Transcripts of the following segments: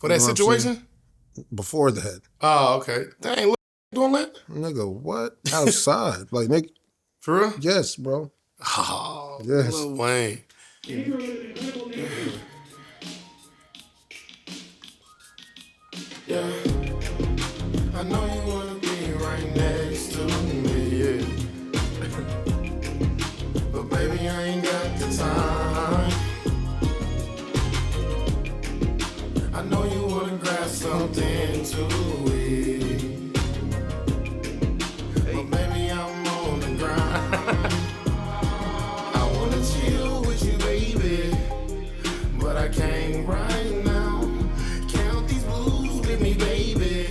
For that situation? Before that. Oh, okay. Dang, look, doing that? Nigga, what? Outside. Like, nigga. For real? Yes, bro. Oh, yes. Lil Wayne. Yeah. I know you wanna be right next to me, yeah. But baby, I ain't got the time. I know you wanna grab something to eat. But baby, I'm on the grind. I wanna chill with you, baby. But I can't right now. Count these blues with me, baby.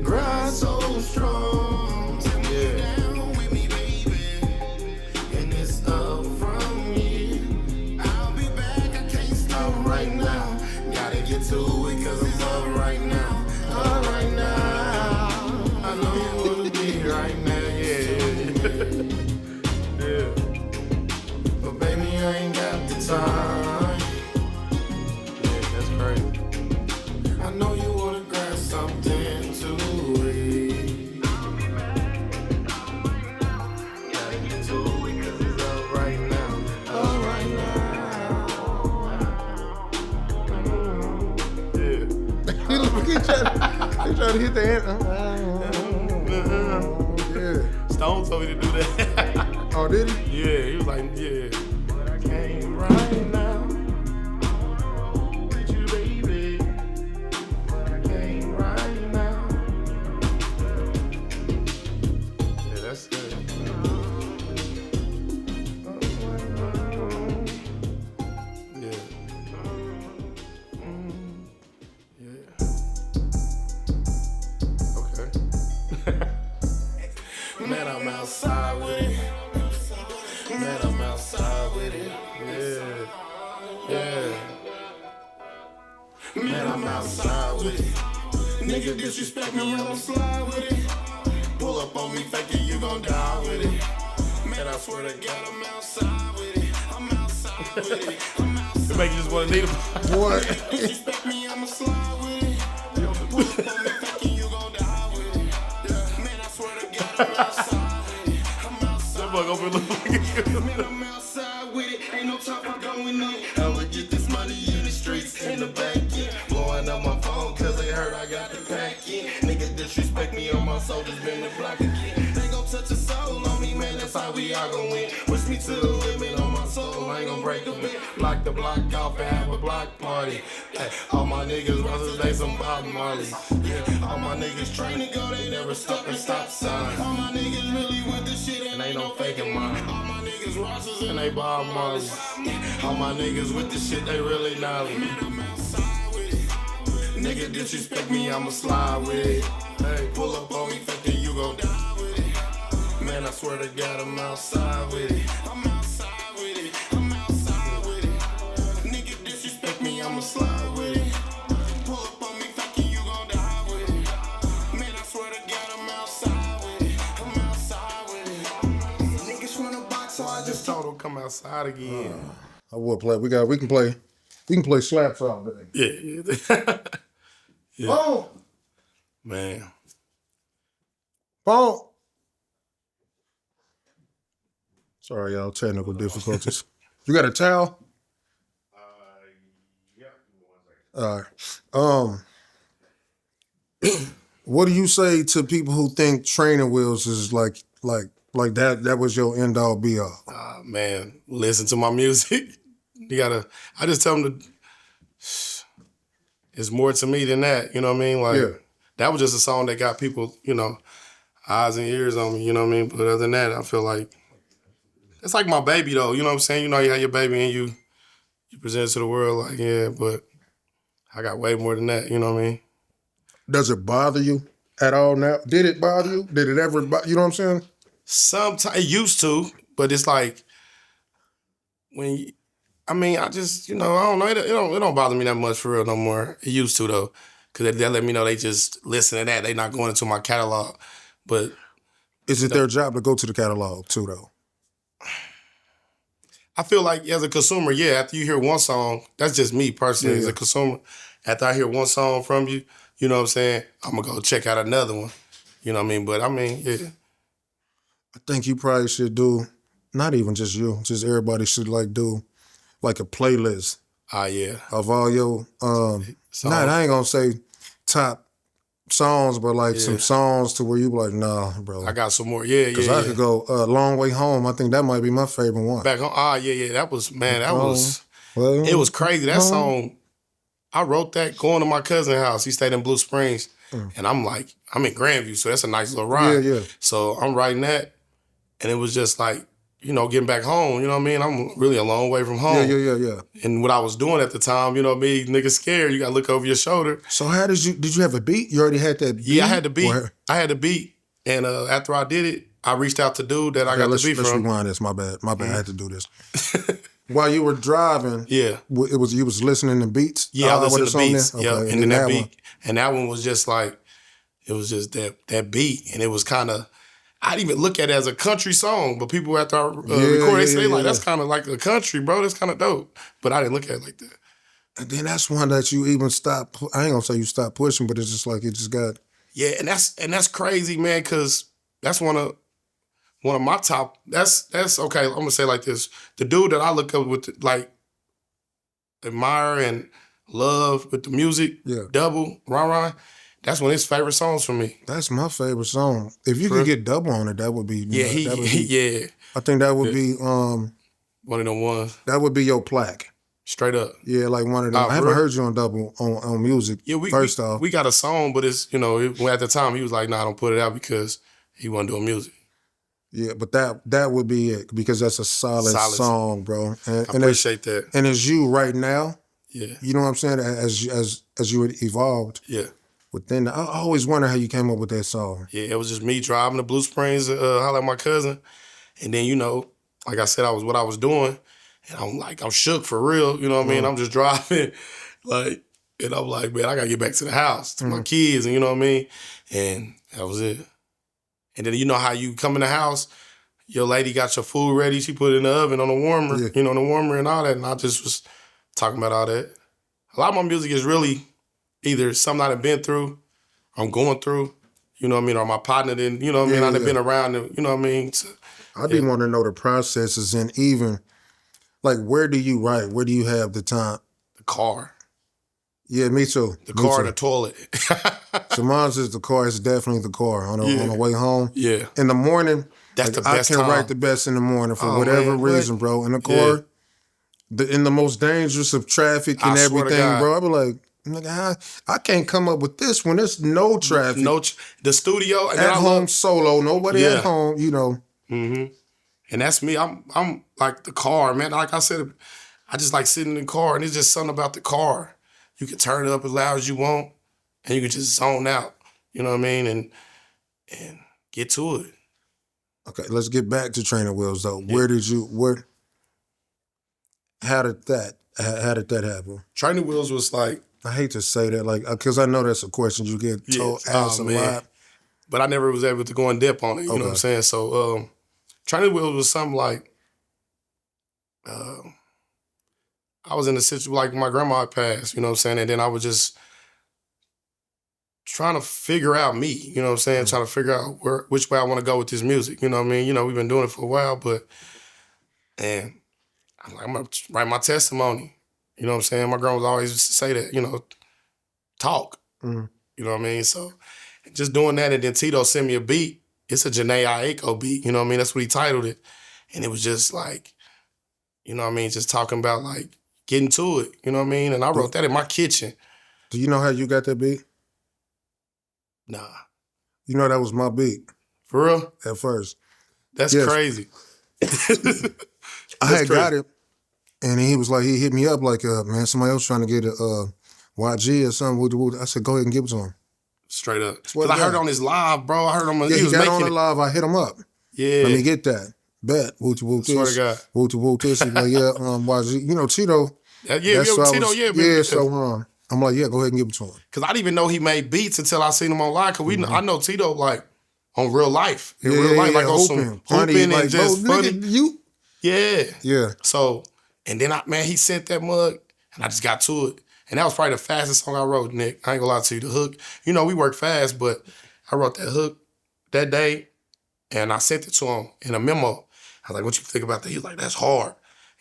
Grind so strong. Take me down with me, baby. And it's up from here. I'll be back, I can't stop right now. Gotta get to it cause I'm up right now. Up right now. I know you wanna be right now, yeah. But baby, I ain't got the time. Yeah, that's crazy. I know you wanna grab something to eat. Gotta get to it cause it's up right now. Up right now. Yeah. He trying to hit the end. Yeah. Stone told me to do that. Oh, did he? Yeah, he was like, yeah. But I can't right now. With you, baby. But I can't right now. Yeah, that's good. Yeah. Yeah. Okay. Man, I'm outside with it. Man, I'm outside with it. Yeah. Yeah. Man, I'm outside with it. Nigga disrespect me, I'ma slide with it. Pull up on me, faking you gon' die with it. Man, I swear to God, I'm outside with it. I'm outside with it. I'm outside. It make you just wanna need a What? Disrespect me, I'ma slide with it. Pull up on me, faking you gon' die with it. Yeah. Man, I swear to God, I'm outside with it. I'm outside. Man, I'm outside with it. Ain't no time for going in. I'ma get this money in the streets, in the back end. Blowing up my phone cause they heard I got the pack in. Nigga disrespect me on my soul, just been the block again. They gon' touch a soul on me, man, that's how we all gon' win. Push me to the limit on my soul, I ain't gon' break a bit. Block the block off and have a block party. Hey, all my niggas rustlers, they some Bob Marley. Yeah, all my niggas train to go, they never stop and stop sign. All my niggas really with the shit and ain't no faking mine. All my niggas rustlers and they Bob Marley. All my niggas with the shit, they really gnarly. Nigga disrespect me, I'ma slide with it. Hey, pull up on me, thinking you gon' die with it. Man, I swear to God, I'm outside with it. I'm outside with it. I'm outside with it. Nigga disrespect me, I'ma slide with it. Pull up on me, thinking you gon' die with it. Man, I swear to God, I'm outside with it. I'm outside with it. Niggas wanna box, so I just told them come outside again. I will play. We can play slaps all day. Yeah. Yeah. Oh, Man. Paul. Sorry, y'all. Technical difficulties. You got a towel? Yeah. All right. What do you say to people who think training wheels is like that? That was your end all be all. Man, listen to my music. I just tell them it's more to me than that. You know what I mean? Like, That was just a song that got people, eyes and ears on me. You know what I mean? But other than that, I feel like it's like my baby, though. You know what I'm saying? You have your baby and you present it to the world like, yeah, but I got way more than that. You know what I mean? Does it bother you at all now? Did it bother you? Did it ever bother you? Know what I'm saying? Sometimes it used to, but it's like I just, I don't know. It don't bother me that much for real no more. It used to, though, because they let me know they just listen to that. They not going into my catalog. But is it their job to go to the catalog too, though? I feel like as a consumer, yeah, after you hear one song, that's just me personally as a consumer. after I hear one song from you, you know what I'm saying, I'm gonna go check out another one. You know what I mean? But I mean, yeah. I think you probably should do, not even just you, just everybody should like do like a playlist Yeah. of all your not I ain't gonna say top songs, but like some songs to where you be like, nah, bro. I got some more. Yeah, Because I could go Long Way Home. I think that might be my favorite one. Back home. Yeah. That was, man, that was, it was crazy. That song, I wrote that going to my cousin's house. He stayed in Blue Springs. And I'm like, I'm in Grandview, so that's a nice little ride. Yeah. So I'm writing that, and it was just like, you know, getting back home, you know what I mean? I'm really a long way from home. Yeah. And what I was doing at the time, you know what I mean? Niggas scared. You got to look over your shoulder. So how did you have a beat? You already had that beat? Yeah, I had the beat. I had the beat. And after I did it, I reached out to dude that I got the beat from. Let's rewind this. My bad. I had to do this. While you were driving, you was listening to beats? Yeah, I listened to beats. Okay. Yeah, and then that beat. And that one was just like, it was just that beat. And it was kind of, I didn't even look at it as a country song, but people after I record, they say, that's kind of like a country, bro. That's kind of dope. But I didn't look at it like that. And then that's one that you even stopped, I ain't gonna say you stopped pushing, but it's just like, it just got. Yeah, and that's crazy, man, because that's one of my top, that's okay, I'm gonna say it like this. The dude that I look up with, like, admire and love with the music, Double, Ron, that's one of his favorite songs for me. That's my favorite song. If you could get Double on it, that would be. Yeah. I think that would be. One of them ones. That would be your plaque. Straight up. Yeah, like one of them. I haven't heard you on Double on music. Yeah, first off. We got a song, but it's, you know, at the time he was like, nah, don't put it out because he wasn't doing music. Yeah, but that would be it because that's a solid song, bro. And I appreciate that. And it's you right now. Yeah. You know what I'm saying? As you had evolved. Yeah. Within, I always wonder how you came up with that song. Yeah, it was just me driving to Blue Springs, holler at my cousin, and then, you know, like I said, I was doing, and I'm shook for real. You know what I mean? I'm just driving, like, and I'm like, man, I gotta get back to the house to my kids, and you know what I mean? And that was it. And then you know how you come in the house, your lady got your food ready, she put it in the oven on the warmer, you know, the warmer and all that, and I just was talking about all that. A lot of my music is really either something I've been through, I'm going through, you know what I mean, or my partner didn't, you know what I mean, I've been around, you know what I mean? So, I do want to know the processes and even, like, where do you write? Where do you have the time? The car. Yeah, me too. The car and the toilet. So mine's is the car. It's definitely the car on the way home. Yeah. In the morning, that's the best I can time. write the best in the morning for whatever reason, bro. In the car, in the most dangerous of traffic and everything, bro. I be like, nigga, I can't come up with this when there's no traffic. The studio. And at home solo, nobody at home, you know. Mm-hmm. And that's me. I'm like the car, man. Like I said, I just like sitting in the car, and it's just something about the car. You can turn it up as loud as you want, and you can just zone out. You know what I mean? And get to it. Okay, let's get back to Training Wheels though. Yeah. How did that happen? Training Wheels was like, I hate to say that, like, because I know that's a question you get asked a lot. But I never was able to go in depth on it, you know what I'm saying? So Training Wheels was something like, I was in a situation, like my grandma had passed, you know what I'm saying? And then I was just trying to figure out me, you know what I'm saying? Trying to figure out which way I want to go with this music, you know what I mean? You know, we've been doing it for a while, and I'm going to write my testimony, you know what I'm saying? My grandma would always used to say that, you know, talk, you know what I mean? So just doing that, and then Tito sent me a beat. It's a Janae Aiko beat, you know what I mean? That's what he titled it. And it was just like, you know what I mean? Just talking about like getting to it, you know what I mean? And I wrote that in my kitchen. Do you know how you got that beat? Nah. You know that was my beat. For real? At first. That's crazy. I had got it, and he was like, he hit me up like, man, somebody else trying to get a YG or something. I said, go ahead and give it to him. Straight up. Because I heard on his live, bro. I heard him. Yeah, he got on the live. I hit him up. Yeah. Let me get that. Bet. Woo to woo this. Swear to God. Woo to woo this. He's like, yeah, YG. You know, Tito. Tito, yeah. So I'm like, yeah, go ahead and give it to him. Because I didn't even know he made beats until I seen him online. Because I know Tito like on real life. In real life, like on some hooping and just funny. Nigga, Yeah. Yeah. So, and then he sent that mug, and I just got to it. And that was probably the fastest song I wrote, Nick. I ain't gonna lie to you. The hook, you know, we work fast, but I wrote that hook that day and I sent it to him in a memo. I was like, what you think about that? He was like, that's hard.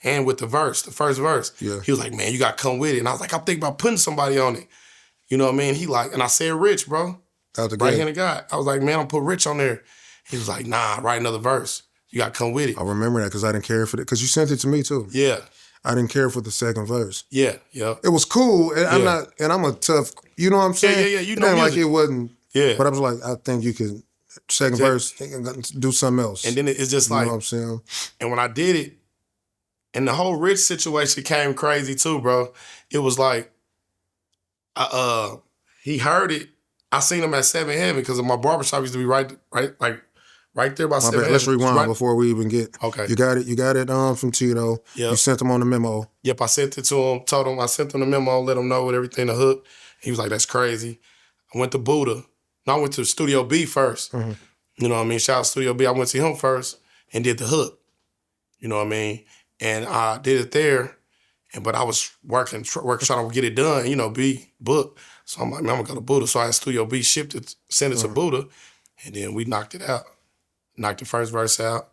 And with the verse, the first verse, he was like, man, you gotta come with it. And I was like, I'm thinking about putting somebody on it. You know what I mean? He like, and I said Rich, bro. Right-handed guy. I was like, man, I'm put Rich on there. He was like, nah, write another verse. You gotta come with it. I remember that because I didn't care for it. Because you sent it to me too. Yeah. I didn't care for the second verse. Yeah. It was cool, and I'm a tough, you know what I'm saying? Yeah. You it know ain't music. like it wasn't. Yeah. But I was like, I think you could, second verse, do something else. And then it's just you like, know what I'm saying? And when I did it, and the whole Rich situation came crazy too, bro. It was like, he heard it. I seen him at 7 Heaven because my barbershop used to be right there by 7 Heaven. Let's rewind before we even get. Okay. You got it from Tito. Yep. You sent him on the memo. Yep, I sent it to him, told him I sent him the memo, let him know with everything, the hook. He was like, that's crazy. I went to Buddha. No, I went to Studio B first. Mm-hmm. You know what I mean? Shout out to Studio B. I went to him first and did the hook. You know what I mean? And I did it there, but I was working trying to get it done, you know, B, book. So I'm like, man, I'm gonna go to Buddha. So I had Studio B shipped it, sent it to Buddha, and then we knocked it out. Knocked the first verse out,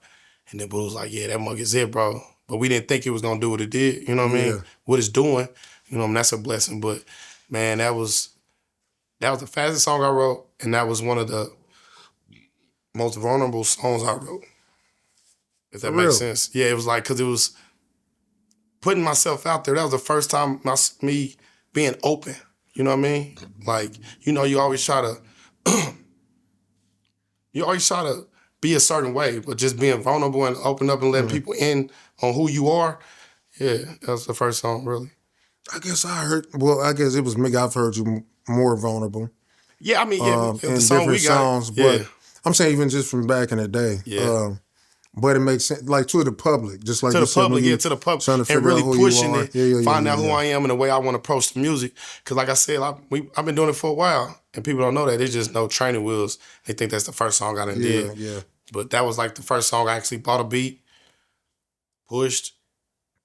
and then Buddha was like, yeah, that mug is it, bro. But we didn't think it was gonna do what it did, you know what I mean? What it's doing, you know, I mean, that's a blessing. But man, that was the fastest song I wrote, and that was one of the most vulnerable songs I wrote. If that makes sense. Yeah, it was like, because it was putting myself out there. That was the first time me being open. You know what I mean? Like, you know, you always try to be a certain way, but just being vulnerable and open up and letting people in on who you are. Yeah, that was the first song, really. I guess it was me. I've heard you more vulnerable. Yeah, I mean, in the song different songs, but I'm saying even just from back in the day. Yeah. But it makes sense, like to the public, just like to you the public, said, to the public, trying to and figure really out who pushing you are. it, find out who I am and the way I want to approach the music. Because like I said, I've been doing it for a while, and people don't know that. They just know Training Wheels. They think that's the first song I done did. Yeah. But that was like the first song I actually bought a beat, pushed,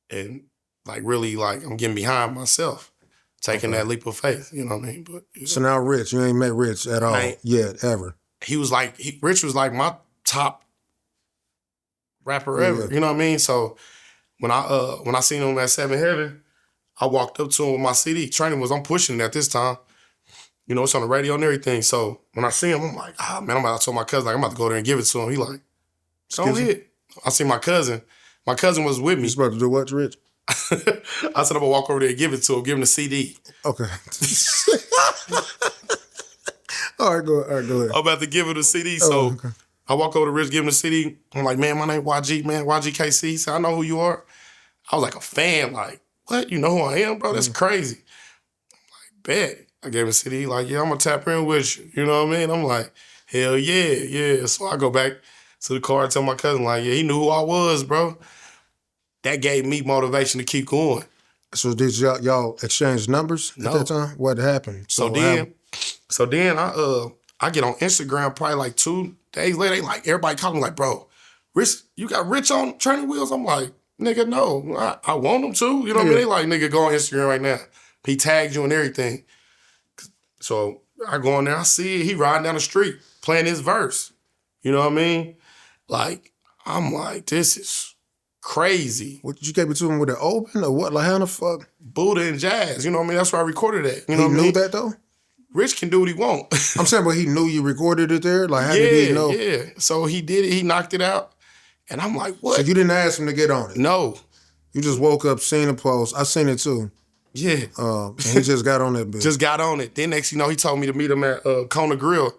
and like really like I'm getting behind myself, taking that leap of faith. You know what I mean? But so now Rich, you ain't met Rich at all yet, ever. Rich was like my top rapper ever. You know what I mean? So when I seen him at 7 Heaven, I walked up to him with my CD. Training was, I'm pushing it at this time. You know, it's on the radio and everything. So when I see him, I'm like, man, I told my cousin, like, I'm about to go there and give it to him. He like, go ahead. I see my cousin. My cousin was with me. You supposed to do what, Rich? I said, I'm going to walk over there and give it to him, give him the CD. Okay. All right, go ahead. I'm about to give him the CD. So I walk over to Rich, give him the CD. I'm like, man, my name YG, man, YGKC. He said, I know who you are. I was like a fan, like, what? You know who I am, bro? That's crazy. I'm like, bet. I gave him a CD, like, yeah, I'm gonna tap in with you. You know what I mean? I'm like, hell yeah. So I go back to the car and tell my cousin, like, yeah, he knew who I was, bro. That gave me motivation to keep going. So did y'all exchange numbers at that time? What happened? So then I get on Instagram probably like 2 days later. They like, everybody calling me like, bro, Rich, you got Rich on Training Wheels? I'm like, nigga, no. I want him to. You know what I mean? They like, nigga, go on Instagram right now. He tagged you and everything. So I go in there, I see it. He riding down the street playing his verse. You know what I mean? Like, I'm like, this is crazy. What, you gave it to him with it open or what? Like, how the fuck? Buddha and Jazz. You know what I mean? That's where I recorded it. You know he knew that though? Rich can do what he want. I'm saying, but he knew you recorded it there? Like, how did he know? Yeah. So he did it. He knocked it out. And I'm like, what? So you didn't ask him to get on it? No. You just woke up, seen the post. I seen it too. Yeah. And he just got on that bitch. Just got on it. Then next, he told me to meet him at Kona Grill,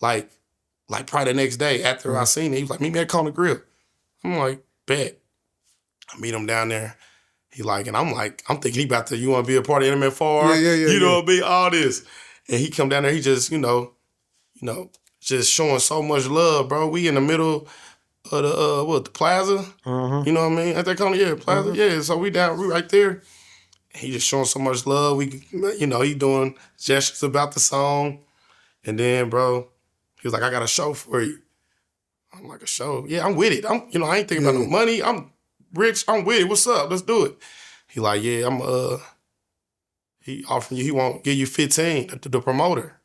like probably the next day after I seen it. He was like, meet me at Kona Grill. I'm like, bet. I meet him down there. He like, and I'm like, I'm thinking he about to, you want to be a part of NMFR? Yeah. You know what I mean? All this. And he come down there, he just, just showing so much love, bro. We in the middle of the plaza? You know what I mean? At that Kona, plaza. Yeah, so we right there. He just showing so much love. He doing gestures about the song. And then, bro, he was like, I got a show for you. I'm like, a show? Yeah, I'm with it. I ain't thinking about no money. I'm rich. I'm with it. What's up? Let's do it. He like, yeah, He offering you, he won't give you 15, the promoter,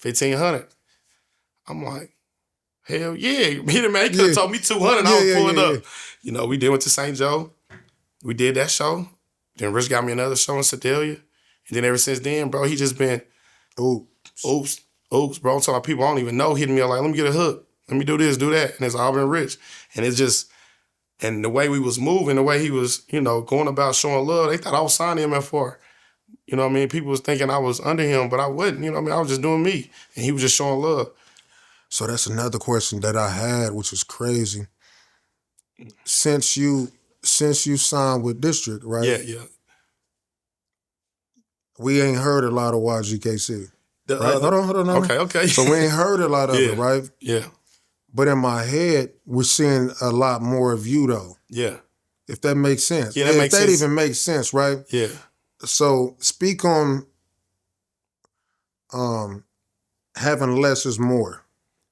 1,500. I'm like, hell yeah. He could have told me 200, I was pulling up. You know, we went to St. Joe. We did that show. Then Rich got me another show in Sedalia. And then ever since then, bro, he just been, oops, bro. I'm talking about people I don't even know hitting me up like, let me get a hook. Let me do this, do that. And it's all been Rich. And it's just, and the way we was moving, the way he was, you know, going about showing love, they thought I was signing him for. You know what I mean? People was thinking I was under him, but I wasn't. You know what I mean? I was just doing me. And he was just showing love. So that's another question that I had, which is crazy. Since you signed with District, right? Yeah. We ain't heard a lot of YGKC. Right? Hold on. Okay. So we ain't heard a lot of it, right? Yeah. But in my head, we're seeing a lot more of you, though. Yeah. If that makes sense. Yeah, that makes sense. If that even makes sense, right? Yeah. So speak on having less is more.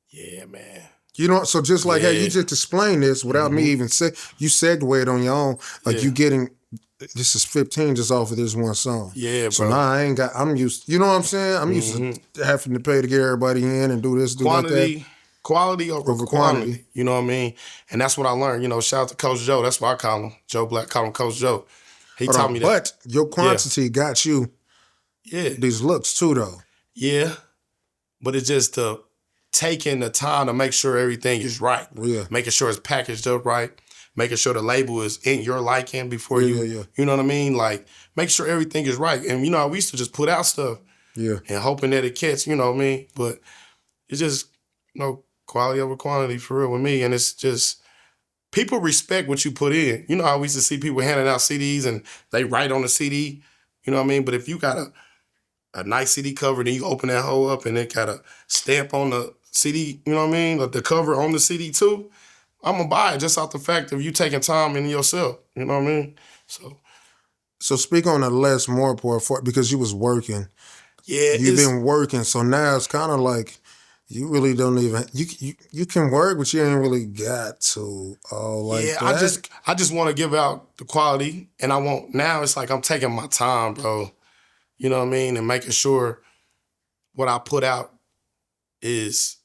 Yeah, man. You know, so just like, hey, you just explained this without me even you segued it on your own. Like you getting, this is 15 just off of this one song. Yeah, bro. So now I'm used, you know what I'm saying? I'm used to having to pay to get everybody in and do this, do like that. Quality over quantity. You know what I mean? And that's what I learned. You know, shout out to Coach Joe. That's what I call him. Joe Black, call him Coach Joe. He taught me that. But your quantity got you these looks too, though. Yeah. But it's just taking the time to make sure everything is right. Yeah. Making sure it's packaged up right. Making sure the label is in your liking before you know what I mean? Like, make sure everything is right. And, you know, we used to just put out stuff. Yeah. And hoping that it catch, you know what I mean? But it's just, you know, quality over quantity for real with me. And it's just, people respect what you put in. You know how we used to see people handing out CDs and they write on the CD? You know what I mean? But if you got a nice CD cover, then you open that hole up and it got a stamp on the CD, you know what I mean? Like the cover on the CD too. I'm going to buy it just off the fact of you taking time in yourself. You know what I mean? So speak on the less, more part because you was working. Yeah. You've been working. So now it's kind of like you really don't even, you can work, but you ain't really got to like that. I just want to give out the quality and now it's like I'm taking my time, bro. You know what I mean? And making sure what I put out is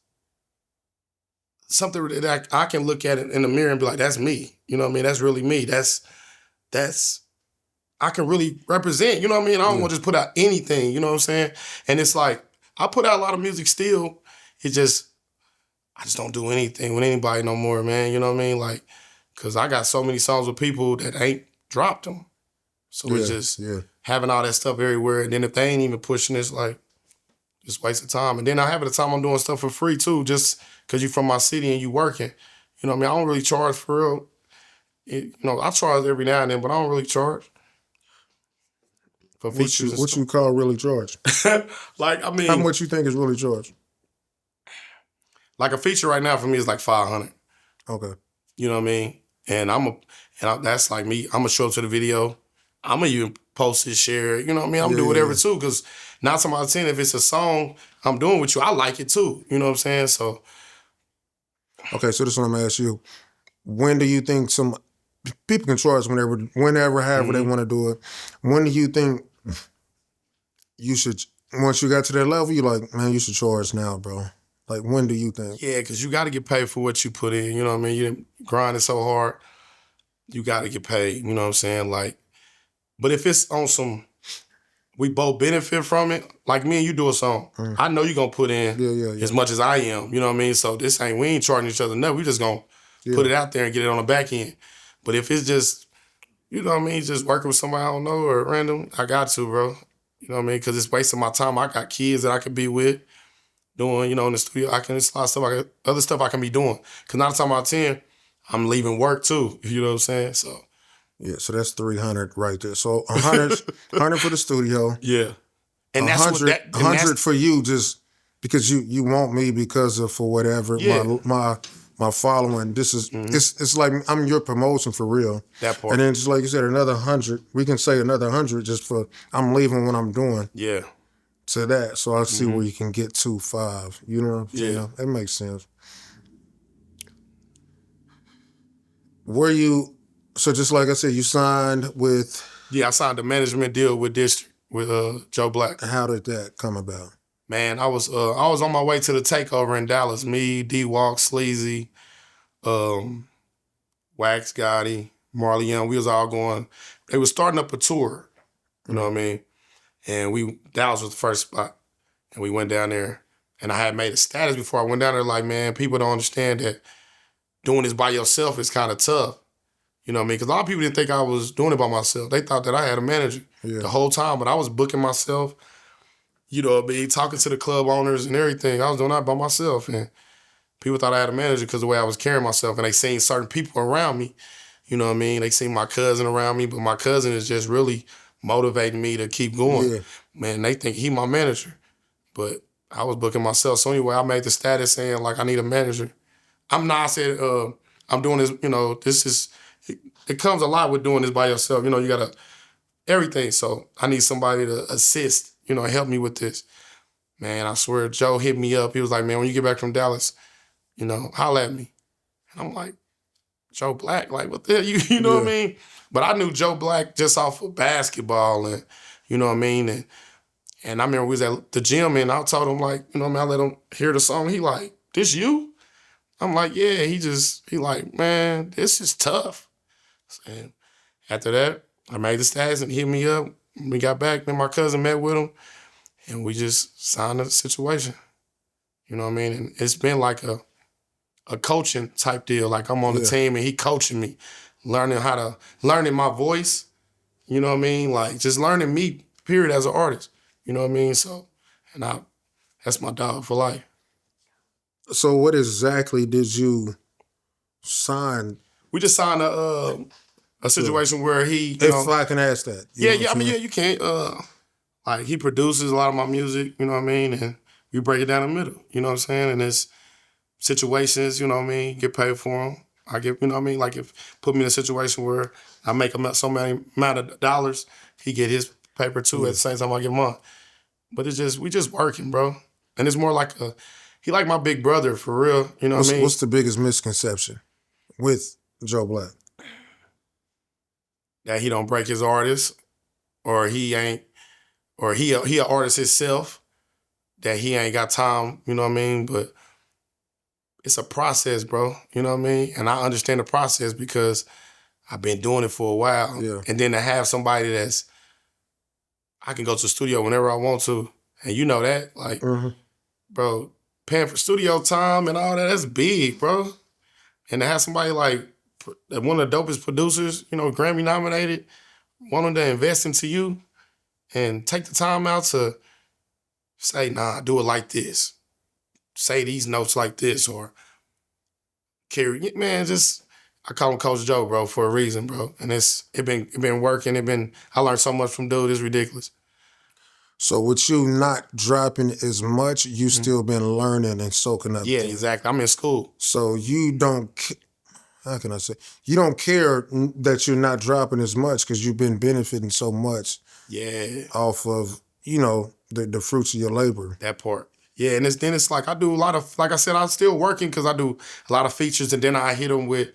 something that I can look at it in the mirror and be like, that's me. You know what I mean? That's really me. That's I can really represent. You know what I mean? I don't want to just put out anything. You know what I'm saying? And it's like, I put out a lot of music still. I just don't do anything with anybody no more, man. You know what I mean? Like, because I got so many songs with people that ain't dropped them. So it's just having all that stuff everywhere. And then if they ain't even pushing, it's like, just waste of time. And then I have at the time I'm doing stuff for free too, just because you from my city and you working. You know what I mean? I don't really charge for real. You know, I charge every now and then, but I don't really charge for features. What you call really charge? Like, I mean, how much you think is really charged? Like a feature right now for me is like $500. Okay. You know what I mean? And that's like me. I'm gonna show up to the video. I'm gonna even post it, share it. You know what I mean? I'm gonna do whatever too, because 9 times out of 10, if it's a song I'm doing with you, I like it too. You know what I'm saying? So. Okay, so this is what I'm gonna ask you. When do you think some people can charge whenever, however they want to do it? When do you think you should, once you got to that level, you're like, man, you should charge now, bro? Like, when do you think? Yeah, because you got to get paid for what you put in. You know what I mean? You grinding so hard, you got to get paid. You know what I'm saying? Like, but if it's on some, we both benefit from it. Like me and you do a song. I know you're going to put in as much as I am. You know what I mean? So we ain't charging each other nothing. We just going to put it out there and get it on the back end. But if it's just, you know what I mean, just working with somebody I don't know or random, I got to, bro. You know what I mean? Because it's wasting my time. I got kids that I could be with. Doing, you know, in the studio, it's a lot of stuff, other stuff I can be doing. Because 9 times out of 10, I'm leaving work too. You know what I'm saying? So. Yeah, so that's 300 right there. So 100 for the studio. Yeah. And that's 100 for you just because you want me because of for whatever, my following. This is, it's like I'm your promotion for real. That part. And then just like you said, another 100. We can say another 100 just for, I'm leaving what I'm doing. Yeah. To that, so I see where you can get to 5. You know what I'm saying? Yeah. That makes sense. So just like I said, you signed with... Yeah, I signed a management deal with District. with Joe Black. How did that come about? Man, I was on my way to the takeover in Dallas. Me, D-Walk, Sleazy, Wax Gotti, Marley Young. We was all going. They was starting up a tour. You know what I mean? And Dallas was the first spot. And we went down there. And I had made a status before I went down there like, man, people don't understand that doing this by yourself is kind of tough. You know what I mean? Because a lot of people didn't think I was doing it by myself. They thought that I had a manager the whole time, but I was booking myself, you know what I mean, talking to the club owners and everything. I was doing that by myself. And people thought I had a manager because of the way I was carrying myself. And they seen certain people around me, you know what I mean? They seen my cousin around me, but my cousin is just really motivating me to keep going. Yeah. Man, they think he my manager. But I was booking myself. So anyway, I made the status saying, like, I need a manager. I said, I'm doing this, you know, it comes a lot with doing this by yourself. You know, you got to, everything. So I need somebody to assist, you know, help me with this. Man, I swear, Joe hit me up. He was like, man, when you get back from Dallas, you know, holla at me. And I'm like, Joe Black, like, what the hell, you know what I mean? But I knew Joe Black just off of basketball and, you know what I mean? And I remember we was at the gym and I told him, like, you know what I mean, I let him hear the song. He like, this you? I'm like, yeah. He like, man, this is tough. And after that, I made the stats and he hit me up. We got back, then my cousin met with him, and we just signed the situation. You know what I mean? And it's been like a coaching type deal. Like I'm on the team and he coaching me, learning my voice, you know what I mean? Like just learning me, period, as an artist. You know what I mean? So, that's my dog for life. So what exactly did you sign? We just signed a situation where he, if I can ask that. I mean, you can't. Like he produces a lot of my music, you know what I mean, and we break it down the middle, you know what I'm saying, and it's situations, you know what I mean, get paid for them. I get, you know what I mean, like if put me in a situation where I make so many amount of dollars, he get his paper too at the same time I get mine. But we just working, bro, and it's more like he like my big brother for real, you know what I mean. What's the biggest misconception with Joe Black? That he don't break his artists, or he an artist himself, that he ain't got time, you know what I mean? But it's a process, bro, you know what I mean? And I understand the process because I've been doing it for a while. Yeah. And then to have somebody I can go to the studio whenever I want to, and you know that, like, bro, paying for studio time and all that's big, bro. And to have somebody like one of the dopest producers, you know, Grammy nominated, wanting to invest into you and take the time out to say, nah, do it like this. Say these notes like this or carry, man, I call him Coach Joe, bro, for a reason, bro. And it been working. I learned so much from dude, it's ridiculous. So with you not dropping as much, you still been learning and soaking up. Yeah, exactly. I'm in school. So you don't, how can I say? You don't care that you're not dropping as much because you've been benefiting so much off of, you know, the fruits of your labor. That part. Yeah, and then it's like I do a lot of, like I said, I'm still working because I do a lot of features and then I hit them with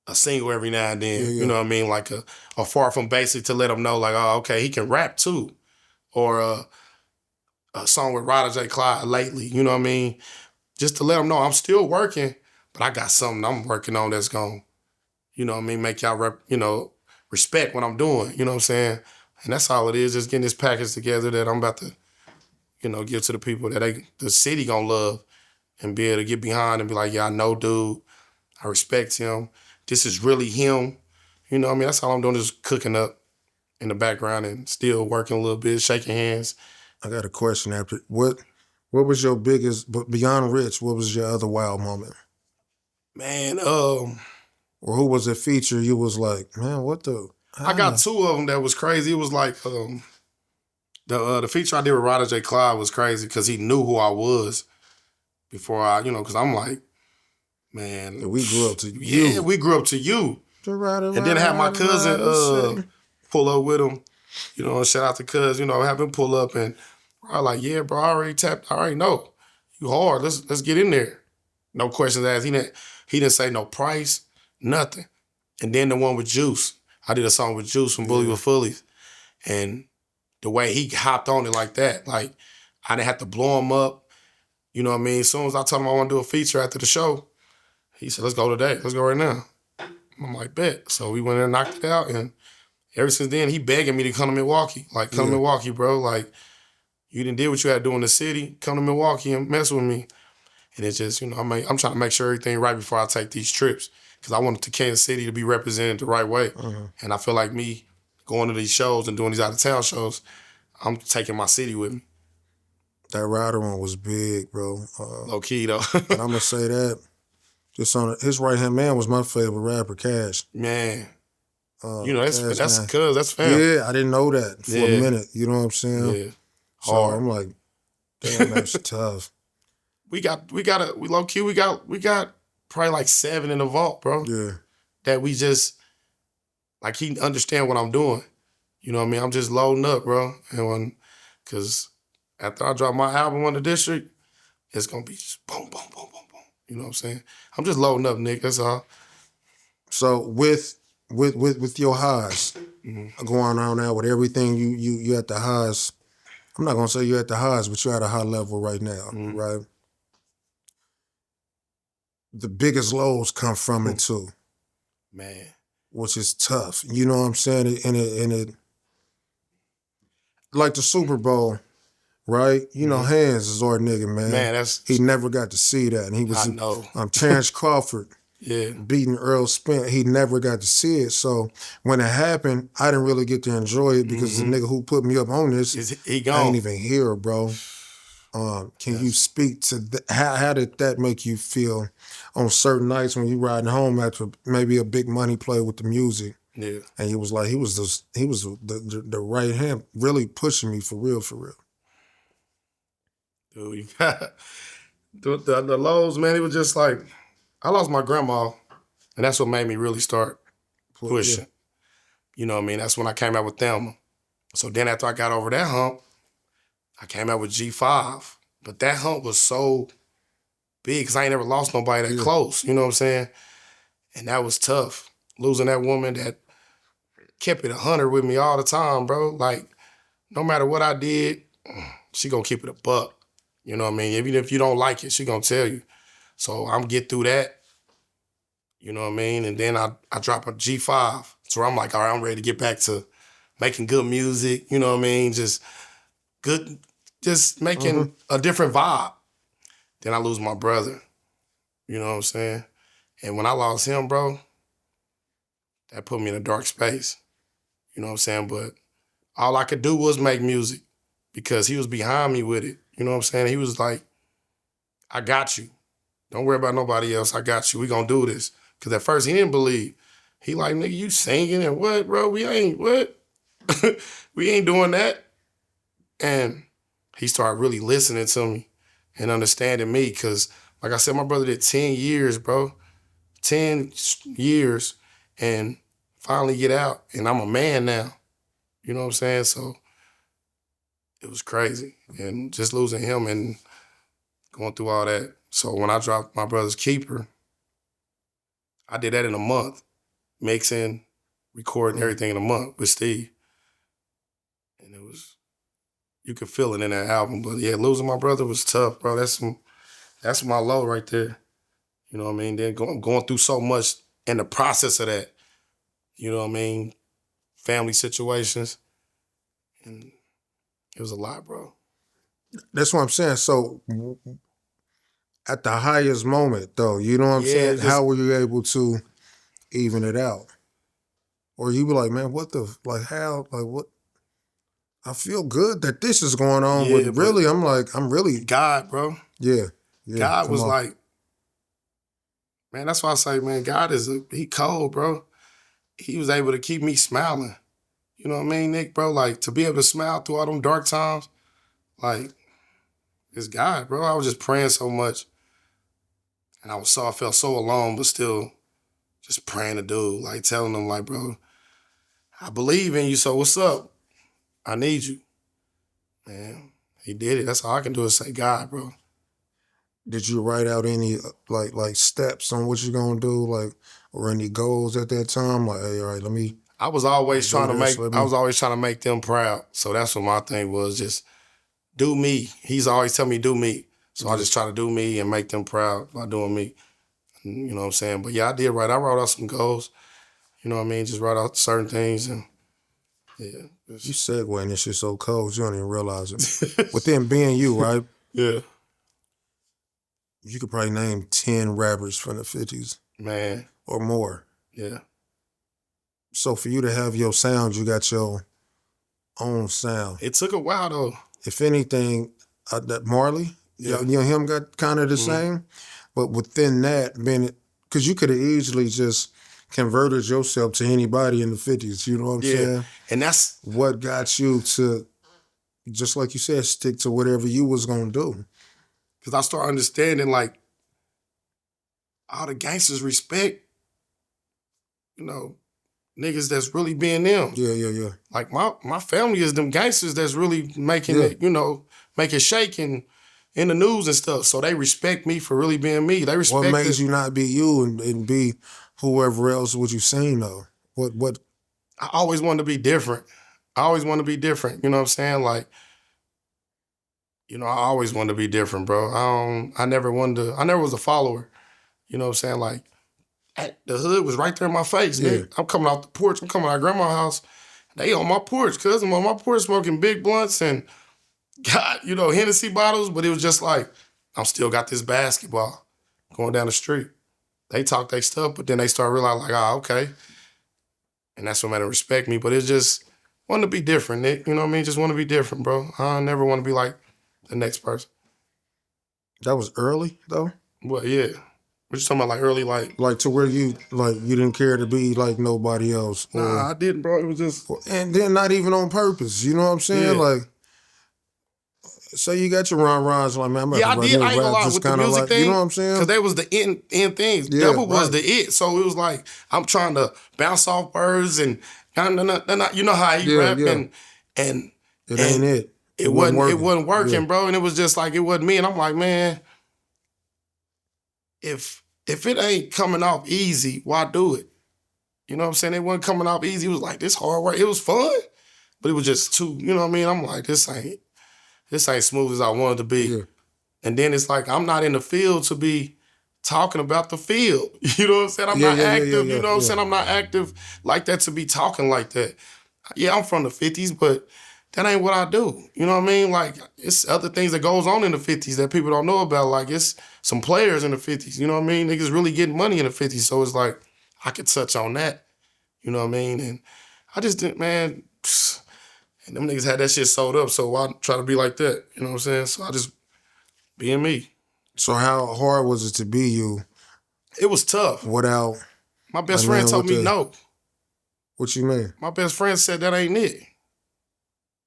a single every now and then. You know what I mean? Like a Far From Basic to let them know, like, oh, okay, he can rap too. Or a song with Ryder J. Clyde lately, you know what I mean? Just to let them know I'm still working, but I got something I'm working on that's going to, you know what I mean, make y'all, respect what I'm doing, you know what I'm saying? And that's all it is, just getting this package together that I'm about to, you know, give to the people that the city going to love and be able to get behind and be like, yeah, I know dude, I respect him. This is really him. You know what I mean? That's all I'm doing is cooking up in the background and still working a little bit, shaking hands. I got a question after. What was your biggest, but beyond Rich, what was your other wild moment? Man, or who was a feature you was like, man, what the? I got two of them that was crazy. It was like the feature I did with Ryder J. Clyde was crazy because he knew who I was before I, you know, because I'm like, man. Yeah, we grew up to you. Yeah, we grew up to you. And then have my cousin pull up with him, you know, shout out to cuz, you know, have him pull up and I like, yeah, bro, I already know. You hard, let's get in there. No questions asked. He didn't say no price, nothing. And then the one with Juice. I did a song with Juice from Bully with Fullies. And the way he hopped on it like that, like I didn't have to blow him up. You know what I mean? As soon as I told him I want to do a feature after the show, he said, let's go today. Let's go right now. I'm like, bet. So we went there and knocked it out. And ever since then, he begging me to come to Milwaukee. Like, come to Milwaukee, bro. Like, you didn't do what you had to do in the city. Come to Milwaukee and mess with me. And it's just, you know, I'm trying to make sure everything right before I take these trips. Because I wanted to Kansas City to be represented the right way. And I feel like me going to these shows and doing these out-of-town shows, I'm taking my city with me. That Rider one was big, bro. Low key, though. And I'm going to say that. Just on his right-hand man was my favorite rapper, Cash. Man. You know, that's Cash, cuz, that's fam. Yeah, I didn't know that for a minute. You know what I'm saying? Yeah. So Hard. I'm like, damn, that's tough. We low key, we got probably like 7 in the vault, bro. Yeah. That we just, like, he understand what I'm doing. You know what I mean? I'm just loading up, bro. And cause after I drop my album on the district, it's gonna be just boom, boom, boom, boom, boom. You know what I'm saying? I'm just loading up, Nick. That's all. So with your highs going on now with everything you at the highs, I'm not gonna say you're at the highs, but you're at a high level right now, right? The biggest lows come from it too, Man. which is tough. You know what I'm saying? And it like the Super Bowl, right? You know, Hands is our nigga, man. Man, he never got to see that, and he was I know. Terrence Crawford. Yeah. Beating Earl Spence, he never got to see it. So when it happened, I didn't really get to enjoy it because the nigga who put me up on this, he gone. I ain't even here, bro. Can you speak to how did that make you feel on certain nights when you riding home after maybe a big money play with the music? Yeah. And he was like, he was the right hand, really pushing me for real, for real. Dude, you got the lows, man. It was just like, I lost my grandma, and that's what made me really start pushing. You know what I mean? That's when I came out with Thelma. So then after I got over that hump, I came out with G5. But that hump was so big because I ain't never lost nobody that close. You know what I'm saying? And that was tough. Losing that woman that kept it 100 with me all the time, bro. Like, no matter what I did, she gonna keep it a buck. You know what I mean? Even if you don't like it, she gonna tell you. So I'm get through that. You know what I mean? And then I drop a G5. So I'm like, all right, I'm ready to get back to making good music. You know what I mean? Just making a different vibe. Then I lose my brother. You know what I'm saying? And when I lost him, bro, that put me in a dark space. You know what I'm saying? But all I could do was make music because he was behind me with it. You know what I'm saying? He was like, I got you. Don't worry about nobody else. I got you. We gonna do this. Because at first he didn't believe. He like, nigga, you singing and what, bro? We ain't doing that. And he started really listening to me and understanding me. Because, like I said, my brother did 10 years, bro. 10 years. And finally get out. And I'm a man now. You know what I'm saying? So it was crazy. And just losing him and going through all that. So when I dropped My Brother's Keeper, I did that in a month. Mixing, recording, everything in a month with Steve. And it was, you could feel it in that album. But yeah, losing my brother was tough, bro. That's my low right there. You know what I mean? Then going through so much in the process of that. You know what I mean? Family situations. And it was a lot, bro. That's what I'm saying. So at the highest moment, though, you know what I'm saying? How were you able to even it out? Or you be like, man, how, what? I feel good that this is going on, but really, I'm really. God, bro. Yeah. God was like, man, that's why I say, man, God he cold, bro. He was able to keep me smiling. You know what I mean, Nick, bro? Like, to be able to smile through all them dark times, like, it's God, bro. I was just praying so much. And I felt so alone, but still just praying to dude, like telling him, like, bro, I believe in you, so what's up? I need you. Man, he did it. That's all I can do is say God, bro. Did you write out any like steps on what you're gonna do, like, or any goals at that time? Like, hey, all right, I was always trying to make. let I me- was always trying to make them proud. So that's what my thing was. Just do me. He's always telling me do me. So I just try to do me and make them proud by doing me. You know what I'm saying? But yeah, I did right. I wrote out some goals. You know what I mean? Just write out certain things and yeah. You segueing this shit so cold, you don't even realize it. Within being you, right? Yeah. You could probably name 10 rappers from the 50s Man. or more. Yeah. So for you to have your sound, you got your own sound. It took a while though. If anything, that Marley, Yeah. you and him got kind of the same, but within that, because you could have easily just converted yourself to anybody in the 50s, you know what I'm saying? And that's What got you to, just like you said, stick to whatever you was going to do? because I started understanding like all the gangsters respect, you know, niggas that's really being them. Yeah. Like my family is them gangsters that's really making Yeah. it, you know, make it shaking in the news and stuff. So they respect me for really being me. They respect What made this. you not be you and be whoever else would you seen though? What? I always wanted to be different. I always wanted to be different. You know what I'm saying? Like, you know, I always wanted to be different, bro. I never was a follower. You know what I'm saying? Like, the hood was right there in my face. Yeah. Nigga. I'm coming out the porch. I'm coming out of grandma's house. They on my porch, cuz I'm on my porch smoking big blunts and got, you know, Hennessy bottles, but it was just like, I'm still got this basketball going down the street. They talk their stuff, but then they start realizing like, okay. And that's what made them respect me. But it's just, want to be different, Nick. You know what I mean? Just want to be different, bro. I never want to be like the next person. That was early though? But yeah. What you talking about, like early, like? Like to where you didn't care to be like nobody else. Nah, I didn't, bro. It was just... And then not even on purpose. You know what I'm saying? Yeah. Like, say you got your run-runs, like, man, I'm Yeah, I did. I ain't gonna lie, just with the kinda music like, thing, you know what I'm saying? because they was the end things. Yeah, Double was right. the it. So it was like, I'm trying to bounce off birds and, you know how he Yeah, rap, yeah. and It ain't it. it wasn't working, Yeah. bro. And it was just like, it wasn't me. And I'm like, man, if it ain't coming off easy, why do it? You know what I'm saying? It wasn't coming off easy. It was like, this hard work. It was fun, but it was just too, you know what I mean? I'm like, this ain't smooth as I wanted to be. Yeah. And then it's like, I'm not in the field to be talking about the field. You know what I'm saying? I'm Yeah, not yeah, yeah, active. yeah, You know what I'm yeah. saying? I'm not active like that to be talking like that. Yeah, I'm from the 50s, but that ain't what I do. You know what I mean? Like, it's other things that goes on in the 50s that people don't know about. Like, it's some players in the 50s. You know what I mean? Niggas really getting money in the 50s. So it's like, I could touch on that. You know what I mean? And I just didn't, man, and them niggas had that shit sold up. So I try to be like that. You know what I'm saying? So I just being me. So how hard was it to be you It was tough. without, My best Like, friend man, told what me the- no. what you mean? My best friend said that ain't it.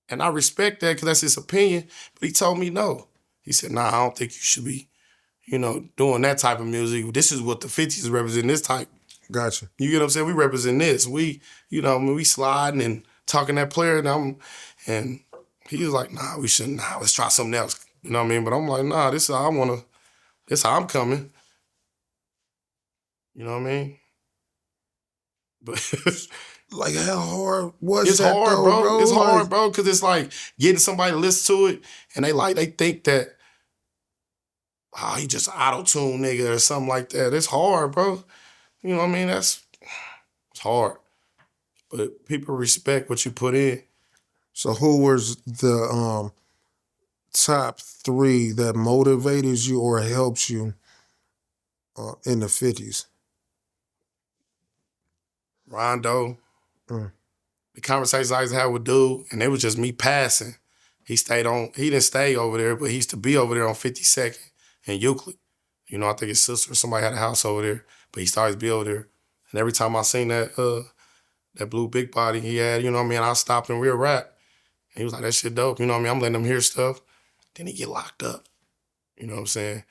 And I respect that because that's his opinion, but he told me no. He said, nah, I don't think you should be, you know, doing that type of music. This is what the 50s represent, this type. Gotcha. You get what I'm saying? We represent this. We, you know, I mean, we sliding and talking that player, and he was like, nah, we shouldn't. Nah, let's try something else. You know what I mean? But I'm like, nah, this is how I'm coming. You know what I mean? But Like, how hard was it's that hard, though, bro. It's Like, hard, bro, because it's like getting somebody to listen to it, and they think that, he just auto-tune nigga or something like that. It's hard, bro. You know what I mean? It's hard. But people respect what you put in. So who was the top 3 that motivated you or helped you in the 50s? Rondo. Mm. The conversations I used to have with dude, and it was just me passing. He didn't stay over there, but he used to be over there on 52nd in Euclid. You know, I think his sister or somebody had a house over there, but he used to always be over there. And every time I seen that blue big body he had, you know what I mean, I stopped and we'll rap. And he was like, that shit dope. You know what I mean? I'm letting him hear stuff. Then he get locked up. You know what I'm saying?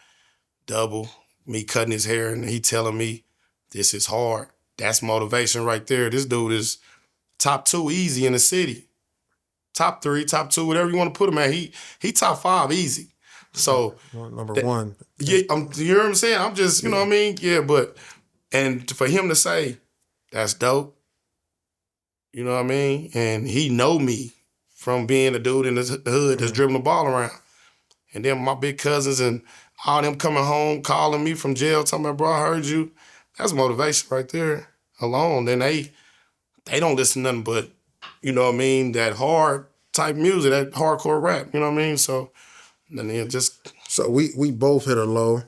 Double, me cutting his hair and he telling me, this is hard. That's motivation right there. This dude is top 2 easy in the city. Top 3, top 2, whatever you want to put him at. He top 5 easy. So Number 1. yeah, you hear what I'm saying? I'm just, you know what I mean? Yeah, and for him to say, that's dope, You know what I mean? And he know me from being a dude in the hood that's dribbling the ball around. And then my big cousins and all them coming home, calling me from jail, talking about, bro, I heard you. That's motivation right there alone. Then they don't listen to nothing but, you know what I mean, that hard type music, that hardcore rap, you know what I mean? So then it just... So we both hit a low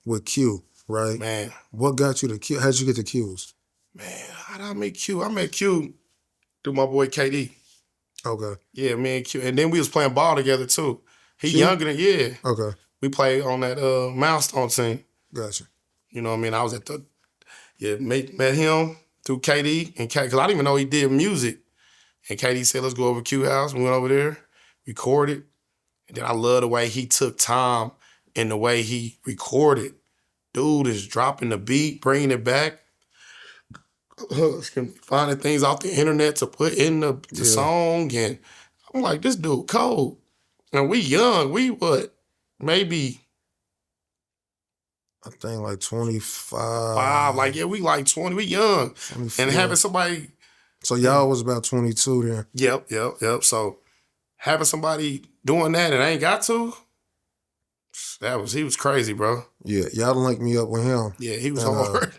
with Q, right? Man. What got you to Q? How'd you get to Q's? Man, how did I meet Q? I met Q through my boy KD. Okay. Yeah, me and Q. And then we was playing ball together too. He Q? younger than, yeah. Okay. We played on that milestone team. Gotcha. You know what I mean? I was at the, met him through KD, and because I didn't even know he did music. And KD said, let's go over to Q house. We went over there, recorded. And then I love the way he took time and the way he recorded. Dude is dropping the beat, bringing it back. Finding things off the internet to put in the song. And I'm like, this dude cold. And we young. We what? Maybe... I think like 25. We like 20. We young. 24. And having somebody... So y'all was about 22 then. Yep. So having somebody doing that and ain't got to, he was crazy, bro. Yeah, y'all linked me up with him. Yeah, he was hard.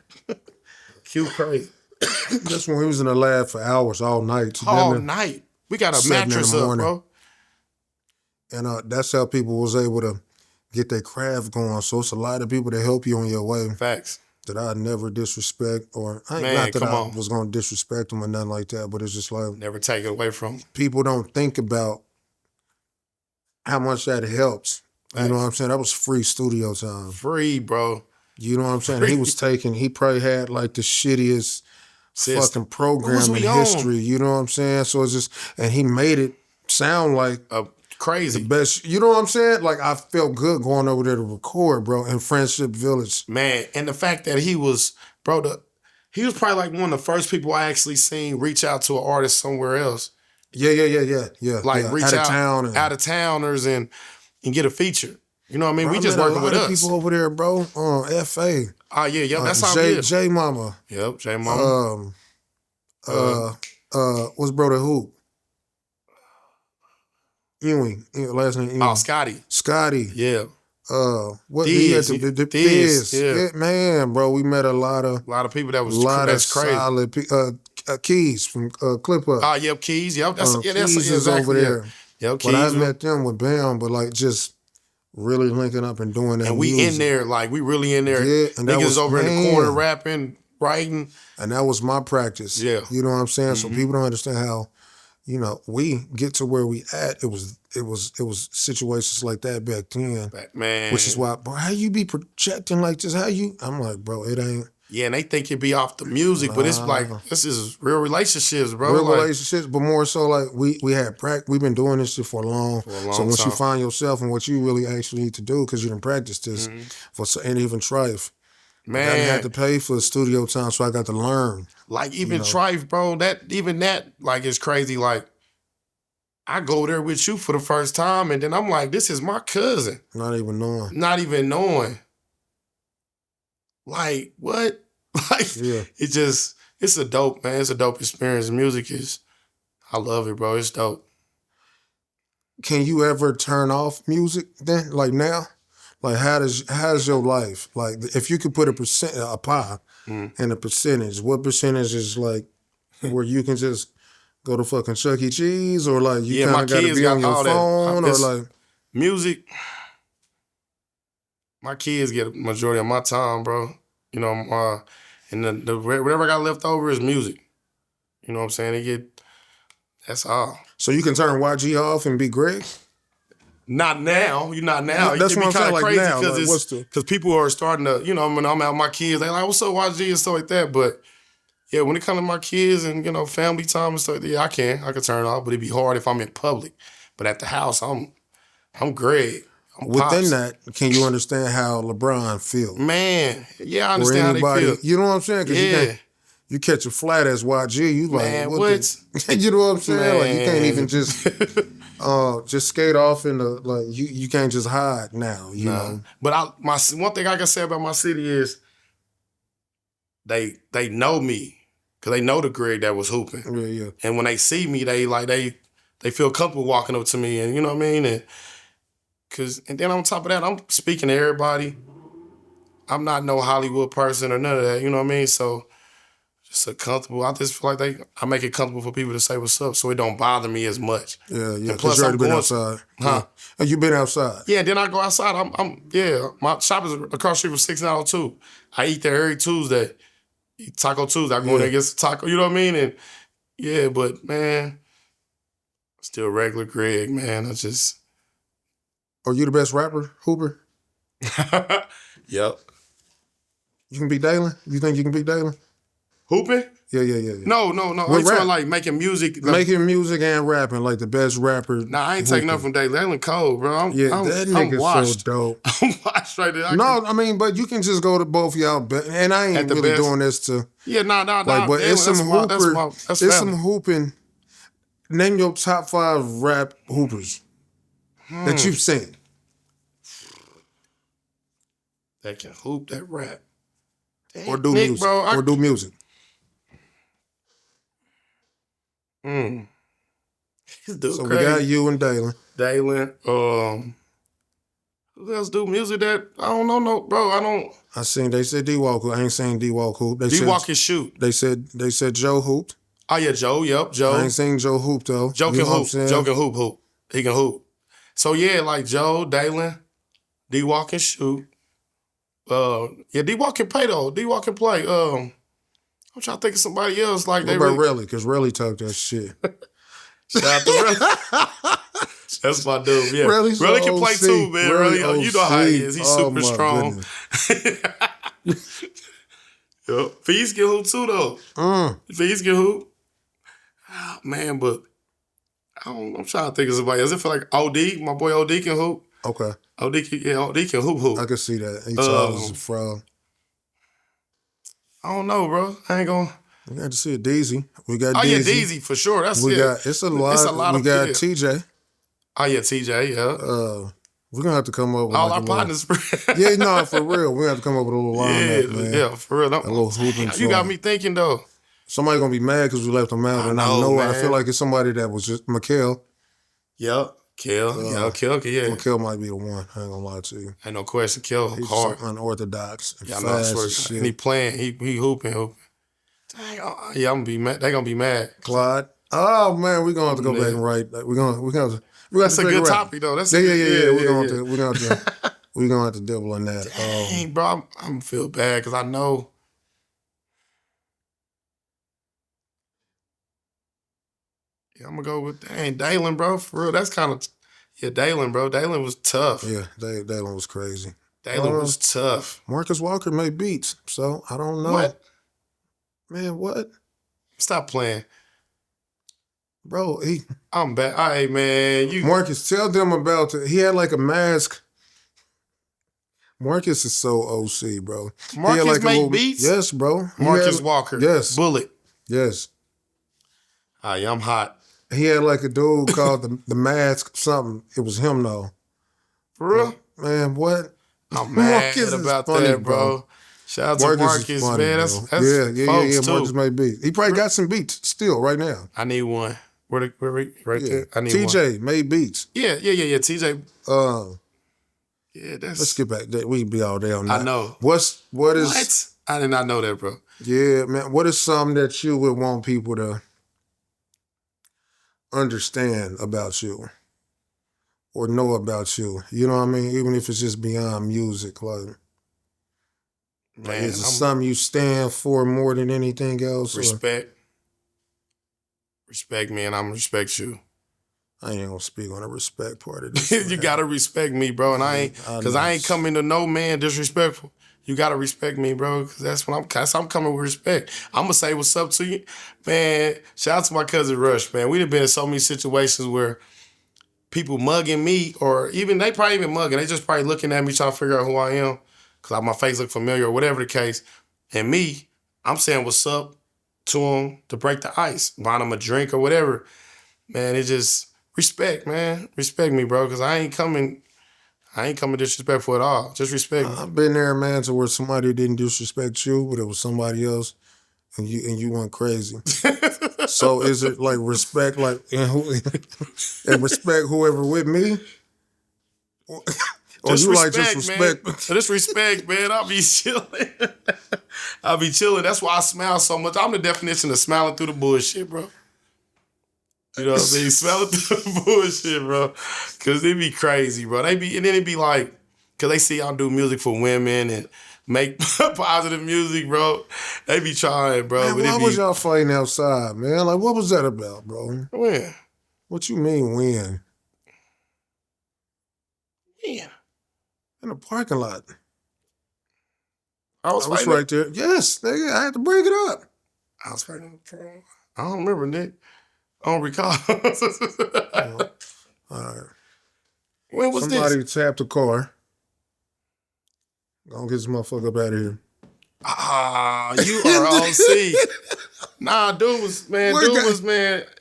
Q crazy. That's when he was in the lab for hours, all night. All night. We got a mattress up, bro. And that's how people was able to get their craft going. So it's a lot of people that help you on your way. Facts. That I never disrespect, or not that I was going to disrespect them or nothing like that, but it's just like... Never take it away from them. People don't think about how much that helps. Facts. You know what I'm saying? That was free studio time. Free, bro. You know what I'm saying? He probably had like the shittiest fucking program in history. You know what I'm saying? So it's just... And he made it sound like... Crazy. The best, you know what I'm saying? Like, I felt good going over there to record, bro, in Friendship Village. Man, and the fact that he was, bro, he was probably like one of the first people I actually seen reach out to an artist somewhere else. Yeah. Like reach out out of towners and get a feature. You know what I mean? Bro, we just working with us. People over there, bro. FA. Oh yeah, that's how it is. J Mama. Yep, J Mama. What's brother Hoop? Ewing, last name Ewing. Oh, Scotty. Yeah. What he had the Thiz. Yeah, man, bro. We met a lot of people that was that's crazy. Solid Keys from Clip Up. Oh, yep, Keys. Yep, that's Keys is exactly over there. Yep, Keys. But I met them with Bam, but like just really linking up and doing that. And we music. in there, like we really in there. Yeah, and that niggas was over in the corner rapping, writing. And that was my practice. Yeah. You know what I'm saying? So people don't understand how, you know, we get to where we at. It was situations like that back then. Man. Which is why, bro, how you be projecting like this? I'm like, bro, it ain't. Yeah, and they think it be off the music, but it's like, this is real relationships, bro. Real relationships, but more so like we had practice. We've been doing this shit for a long so once time. you find yourself and what you really actually need to do, because you done practiced this and even Trife. Man. I had to pay for studio time, so I got to learn. Like even Trife, bro, that like is crazy. Like I go there with you for the first time, and then I'm like, this is my cousin. Not even knowing. Like what? Like it's a dope, man. It's a dope experience. Music is, I love it, bro. It's dope. Can you ever turn off music then? Like now? Like how's your life? Like if you could put a pie and a percentage, what percentage is like where you can just go to fucking Chuck E. Cheese, or like you kind of got to be on your phone, or like music? My kids get a majority of my time, bro. You know, and the whatever I got left over is music. You know what I'm saying? That's all. So you can turn YG off and be Greg? Not now. You're not now. That's what I'm saying. Like now, because people are starting to, you know, when I'm out with my kids, they like, what's up, YG and stuff like that. But yeah, when it comes to my kids and, you know, family time and stuff, yeah, I can turn it off, but it'd be hard if I'm in public. But at the house, I'm Greg. Within that, can you understand how LeBron feels? Man, yeah, I understand how they feel. You know what I'm saying? Because you catch a flat as YG, you like, man, what? You know what I'm saying? Man. Like you can't even just skate off in the, like you can't just hide now. You know. But one thing I can say about my city is they know me. Because they know the Greg that was hooping. Yeah, yeah. And when they see me, they feel comfortable walking up to me, and you know what I mean? And then on top of that, I'm speaking to everybody. I'm not no Hollywood person or none of that, you know what I mean? So just a comfortable. I just feel like I make it comfortable for people to say what's up, so it don't bother me as much. Yeah, yeah. And plus, you I'm already been going, outside. huh? And you been outside. Yeah. Then I go outside. My shop is across the street from 692. I eat there every Tuesday. Eat Taco Tuesday. I go in there and get some taco. You know what I mean? And yeah, but man, still regular Greg, man. I just. Are you the best rapper, Hooper? Yep. You can beat Dalen? You think you can beat Dalen? Hooping? Yeah. No. I'm talking like making music. Making music and rapping, like the best rapper. Nah, I ain't taking nothing from Dalen Cold, bro. that nigga's washed. so dope. I'm washed right there. But you can just go to both of y'all. And I ain't really doing this to. Yeah, nah. Like, but it's some hooper. That's it's some hooping. Name your top 5 rap hoopers that you've seen. That can hoop, that rap. Dang, Or do music. Bro, or do music. This dude So crazy. we got you and Dalen. Who else do music that I don't know? No, bro, I don't. They said D-Walk. I ain't saying D-Walk hoop. D-Walk can shoot. They said Joe hooped. Oh yeah, Joe. Yep, Joe. I ain't seen Joe hoop though. Joe can hoop. Joe can hoop. He can hoop. So yeah, like Joe, Dalen, D-Walk can shoot. D-Walk can play though. D-Walk can play. I'm trying to think of somebody else like what about Relly? Because Relly talk that shit. Shout out to Relly. That's my dude. Yeah, Relly can play too, man. Relly, you know how he is. He's super strong. Yep. Feast can hoop too though. Feast can hoop. Oh, man, but I'm trying to think of somebody else. I feel like OD, my boy OD can hoop. Okay. OD can hoop. I can see that. He tall as a frog. I don't know, bro. I ain't gonna. We got to see it, Deezy. We got Deezy. Yeah, Deezy for sure. It's a lot. We got TJ. Oh yeah, TJ. Yeah. We're gonna have to come up with all our partners. Yeah, no, for real. We have to come up with a little lineup, man. Yeah, for real. A little hooping. You got me thinking though. Somebody gonna be mad because we left them out, and I know. I feel like it's somebody that was just Mikhail. Yep. Kel. Kel, yeah. Mikhail might be the one. I ain't gonna lie to you. Ain't no question. Kel He's hard. Unorthodox. And yeah, I fast know. And he playing. He hooping. Dang, yeah, I'm gonna be mad. They gonna be mad. Clyde. Oh man, we're gonna have to go back and write. We're gonna. That's a good topic though. That's yeah. We're gonna have to double on that. Dang, bro, I'm feel bad because I know. Yeah, I'm gonna go with Dalen, bro. For real, that's kind of Dalen, bro. Dalen was tough. Yeah, Dalen was crazy. Dalen was tough. Marcus Walker made beats, so I don't know. What? Man, what? Stop playing. Bro, I'm bad. All right, man. Marcus, tell them about it. He had like a mask. Marcus is so OC, bro. Marcus made beats? Yes, bro. Marcus Walker. Yes. Bullet. Yes. All right, I'm hot. He had like a dude called the Mask something. It was him though. For real? Man, what? I'm mad about funny, that, bro. Shout out to Marcus, funny, man. That's yeah. folks, Marcus too. made beats. He probably got some beats still right now. I need one. Right there. I need TJ one. made beats. Yeah. TJ. Yeah, that's. Let's get back. We can be all day on that. I know. What is? What? I did not know that, bro. Yeah, man. What is something that you would want people to understand about you or know about you? You know what I mean? Even if it's just beyond music, like is it something you stand for more than anything else? Respect. Respect me, and I'm gonna respect you. I ain't gonna speak on the respect part of this. You gotta respect me, bro, and I ain't coming to no man disrespectful. You gotta respect me, bro, because that's what I'm coming with respect. I'm gonna say what's up to you, man. Shout out to my cousin Rush, man. We've been in so many situations where people mugging me, or even they probably even mugging. They just probably looking at me trying to figure out who I am, because my face look familiar or whatever the case. And me, I'm saying what's up to them to break the ice, buying them a drink or whatever. Man, it just respect, man. Respect me, bro, because I ain't coming disrespectful at all. Just respect me. I've been there, man, to where somebody didn't disrespect you, but it was somebody else. and you went crazy. So is it like respect, like and respect whoever with me? Or Just you respect, like just respect? man. Just respect, man. I'll be chilling. I'll be chilling. That's why I smile so much. I'm the definition of smiling through the bullshit, bro. You know what I mean? Smiling through the bullshit, bro. Cause they be crazy, bro. And then it be like, cause they see y'all do music for women and make positive music, bro. They be trying, bro. Man, why was y'all fighting outside, man? Like, what was that about, bro? When? What you mean when? When? In the parking lot. I was I was fighting right there. Yes, nigga, I had to bring it up. I was fighting. I don't remember, Nick. I don't recall. All right. When was Somebody this? tapped the car. Gonna get this motherfucker up out of here. Ah, you are OC. Nah, dude was, man,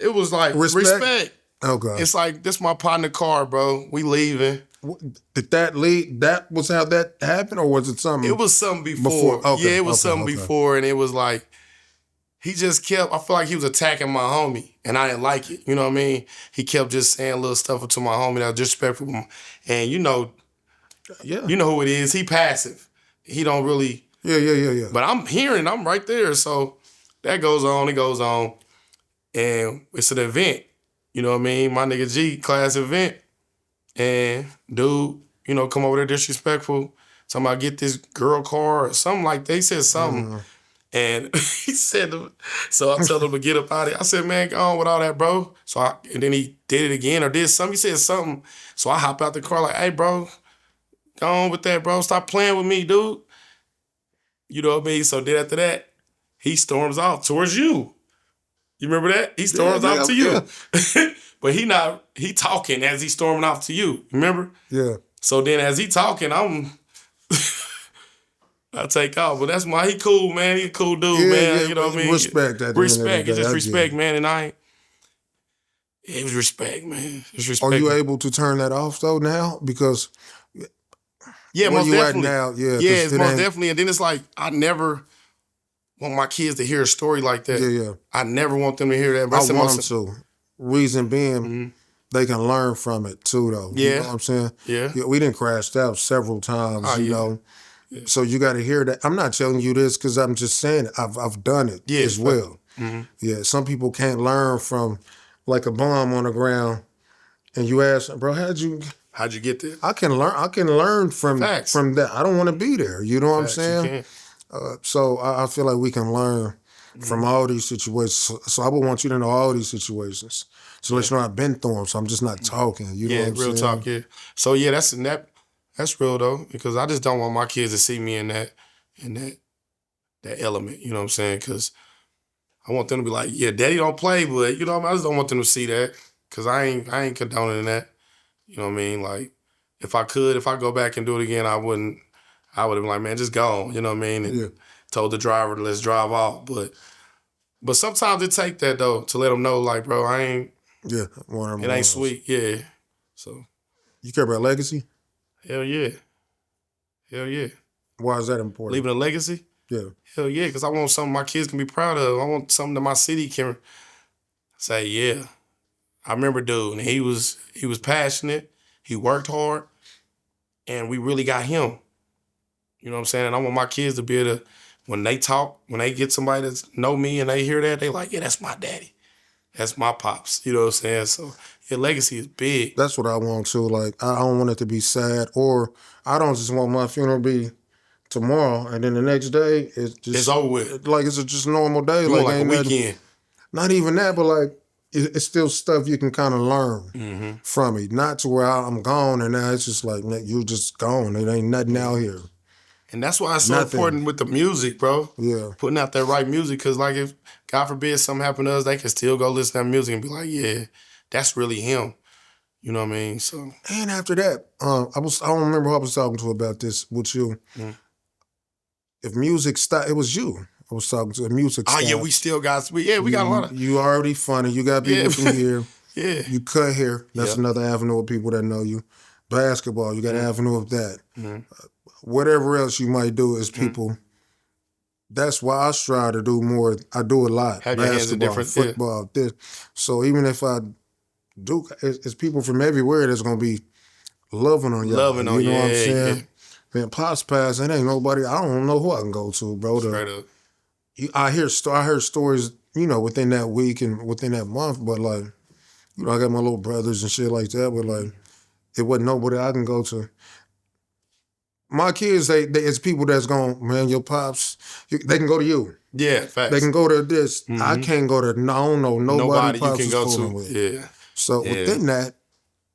it was like respect. Oh, God. It's like, this my partner car, bro. We leaving. Did that lead? That was how that happened, or was it something? It was something before. Okay, Yeah, it was something before, and it was like, he just kept, I feel like he was attacking my homie, and I didn't like it. You know what I mean? He kept just saying little stuff to my homie that was disrespectful. And you know who it is. He passive. He don't really. Yeah. But I'm hearing, I'm right there. So that goes on, it goes on. And it's an event. You know what I mean? My nigga G, class event. And dude, come over there disrespectful. Talking about get this girl car or something like that. They said something. And he said, so I told him to get up out of here. I said, man, go on with all that, bro. And then he did it again or did something. He said something. So I hop out the car like, hey, bro, go on with that, bro. Stop playing with me, dude. You know what I mean? So then after that, he storms off towards you. You remember that? He storms off to you. Yeah. But he talking as he's storming off to you. Remember? Yeah. So then as he talking, I take off. But that's he cool, man. He a cool dude, man. Yeah, you know what I mean? Respect that. Respect. It's just respect, man. And it was respect, man. It's respect. Are you able to turn that off though now? Because yeah, most definitely. Now, yeah, it's most definitely. And then it's like, I never want my kids to hear a story like that. Yeah. I never want them to hear that. But I want them to. Reason being, they can learn from it too, though. Yeah. You know what I'm saying? Yeah. We done crashed out several times, you know. Yeah. So you got to hear that. I'm not telling you this because I'm just saying it. I've done it as well. Mm-hmm. Yeah, some people can't learn from like a bomb on the ground, and you ask, bro, how'd you get there? I can learn from that. I don't want to be there. You know what I'm saying? So I feel like we can learn from all these situations. So I would want you to know all these situations. So let you know I've been through them. So I'm just not talking. You know what I'm real saying? Talk. Yeah. So yeah, that's real though, because I just don't want my kids to see me in that element. You know what I'm saying? Because I want them to be like, yeah, daddy don't play, but you know what I mean? I just don't want them to see that, because I ain't condoning that. You know what I mean? Like, if I go back and do it again, I would have been like, man, just go on. You know what I mean? And told the driver to let's drive off. But sometimes it take that though, to let them know, like, bro, I ain't. Yeah, it ain't sweet. Yeah. So. You care about legacy? Hell yeah. Why is that important? Leaving a legacy? Yeah. Hell yeah, because I want something my kids can be proud of. I want something that my city can say, yeah. I remember dude, and he was passionate. He worked hard, and we really got him. You know what I'm saying? And I want my kids to be able to, when they talk, when they get somebody that know me and they hear that, they like, yeah, that's my daddy. That's my pops. You know what I'm saying? So your legacy is big. That's what I want too. Like, I don't want it to be sad, or I don't just want my funeral to be tomorrow and then the next day it's over with. Like it's just a normal day. You like a weekend. Nothing, not even that, but like it's still stuff you can kind of learn from it. Not to where I'm gone and now it's just like, you're just gone. It ain't nothing out here. And that's why it's so important with the music, bro. Yeah. Putting out that right music, because like if, God forbid, something happened to us, they can still go listen to that music and be like, yeah, that's really him. You know what I mean? So. And after that, I don't remember who I was talking to about this with you. If music stopped, it was you. I was talking to music stopped. Oh yeah, we still got, we got a lot of. You already funny. You got people from here. Yeah. You cut hair. That's another avenue of people that know you. Basketball, you got an avenue of that. Whatever else you might do is people that's why I strive to do more. I do a lot. Have your hands in Basketball, different football, this. So even if I do, it's people from everywhere that's gonna be loving on y'all. Loving on, you know what I'm yeah, saying? Man, Pops Pass, it ain't nobody. I don't know who I can go to, bro. Straight up. I heard stories, within that week and within that month, but like, I got my little brothers and shit like that, but like, it wasn't nobody I can go to. My kids, they it's people that's going, man, your pops, they can go to you. Yeah, facts. They can go to this. I can't go to, I don't know nobody you pops can is go fooling to. with. Yeah. So within that,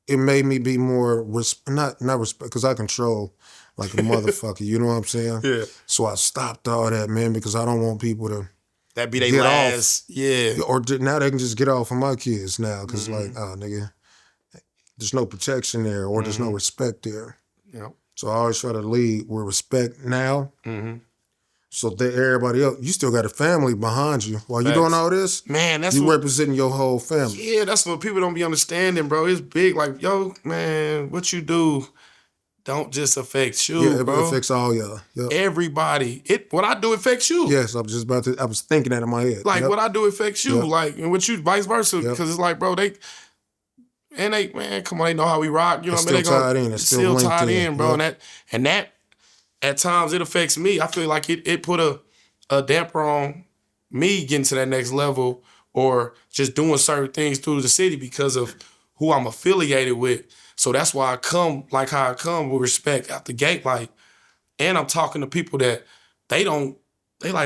it made me be more, not respect, because I control like a motherfucker, you know what I'm saying? Yeah. So I stopped all that, man, because I don't want people to That be they get last. off. Yeah. Or now they can just get off of my kids now, because like, oh, nigga, there's no protection there, or there's no respect there. Yep. So I always try to lead with respect now. So that everybody else, you still got a family behind you. While you doing all this, man, that's you what, representing your whole family. Yeah, that's what people don't be understanding, bro. It's big. Like, yo, man, what you do don't just affect you, bro. It affects all y'all. Yep. Everybody. What I do affects you. Yes, I was thinking that in my head. Like, what I do affects you. Yep. Like, and with you, vice versa. Because it's like, bro, man, come on, they know how we rock. You know what I mean? Still tied in. It's still tied in, in, bro. Yep. And that, at times, it affects me. I feel like it put a damper on me getting to that next level or just doing certain things through the city because of who I'm affiliated with. So that's why I come like how I come with respect out the gate. Like, and I'm talking to people that they like,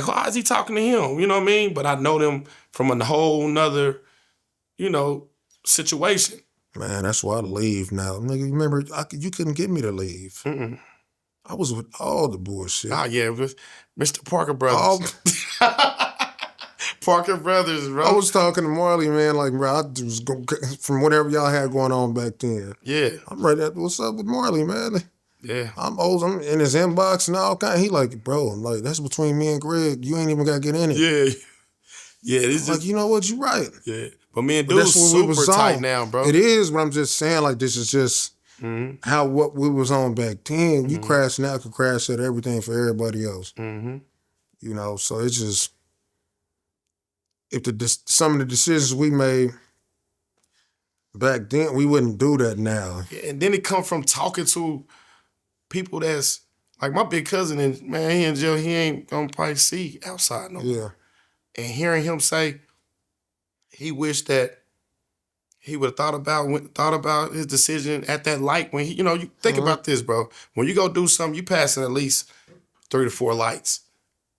why is he talking to him? You know what I mean? But I know them from a whole nother, situation. Man, that's why I leave now. Nigga, remember, you couldn't get me to leave. I was with all the bullshit. Ah, yeah, Mr. Parker Brothers. Parker Brothers, bro. I was talking to Marley, man, like, bro, I was from whatever y'all had going on back then. Yeah. I'm ready to, what's up with Marley, man? Yeah. I'm in his inbox and all kind. He like, bro, like, that's between me and Greg. You ain't even got to get in it. Yeah. Yeah, it's like, you know what? You right. Yeah. But me and dude super tight now, bro. It is, but I'm just saying, like, this is just what we was on back then. You crash now could crash at everything for everybody else. So it's just, if some of the decisions we made back then, we wouldn't do that now. Yeah, and then it come from talking to people that's, like my big cousin, and man, he in jail, he ain't gonna probably see outside no more. Yeah. And hearing him say he wished that he would have thought about his decision at that light when he, you think about this, bro. When you go do something, you passing at least 3 to 4 lights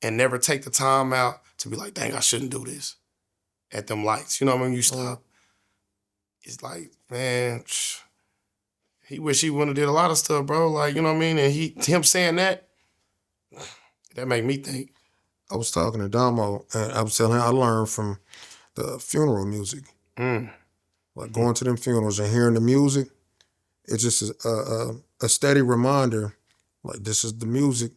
and never take the time out to be like, dang, I shouldn't do this at them lights. You know what I mean? You stop. It's like, man, he wish he wouldn't have did a lot of stuff, bro. Like, you know what I mean? And him saying that make me think. I was talking to Damo, and I was telling him I learned from the funeral music. Like going to them funerals and hearing the music, it's just a steady reminder, like this is the music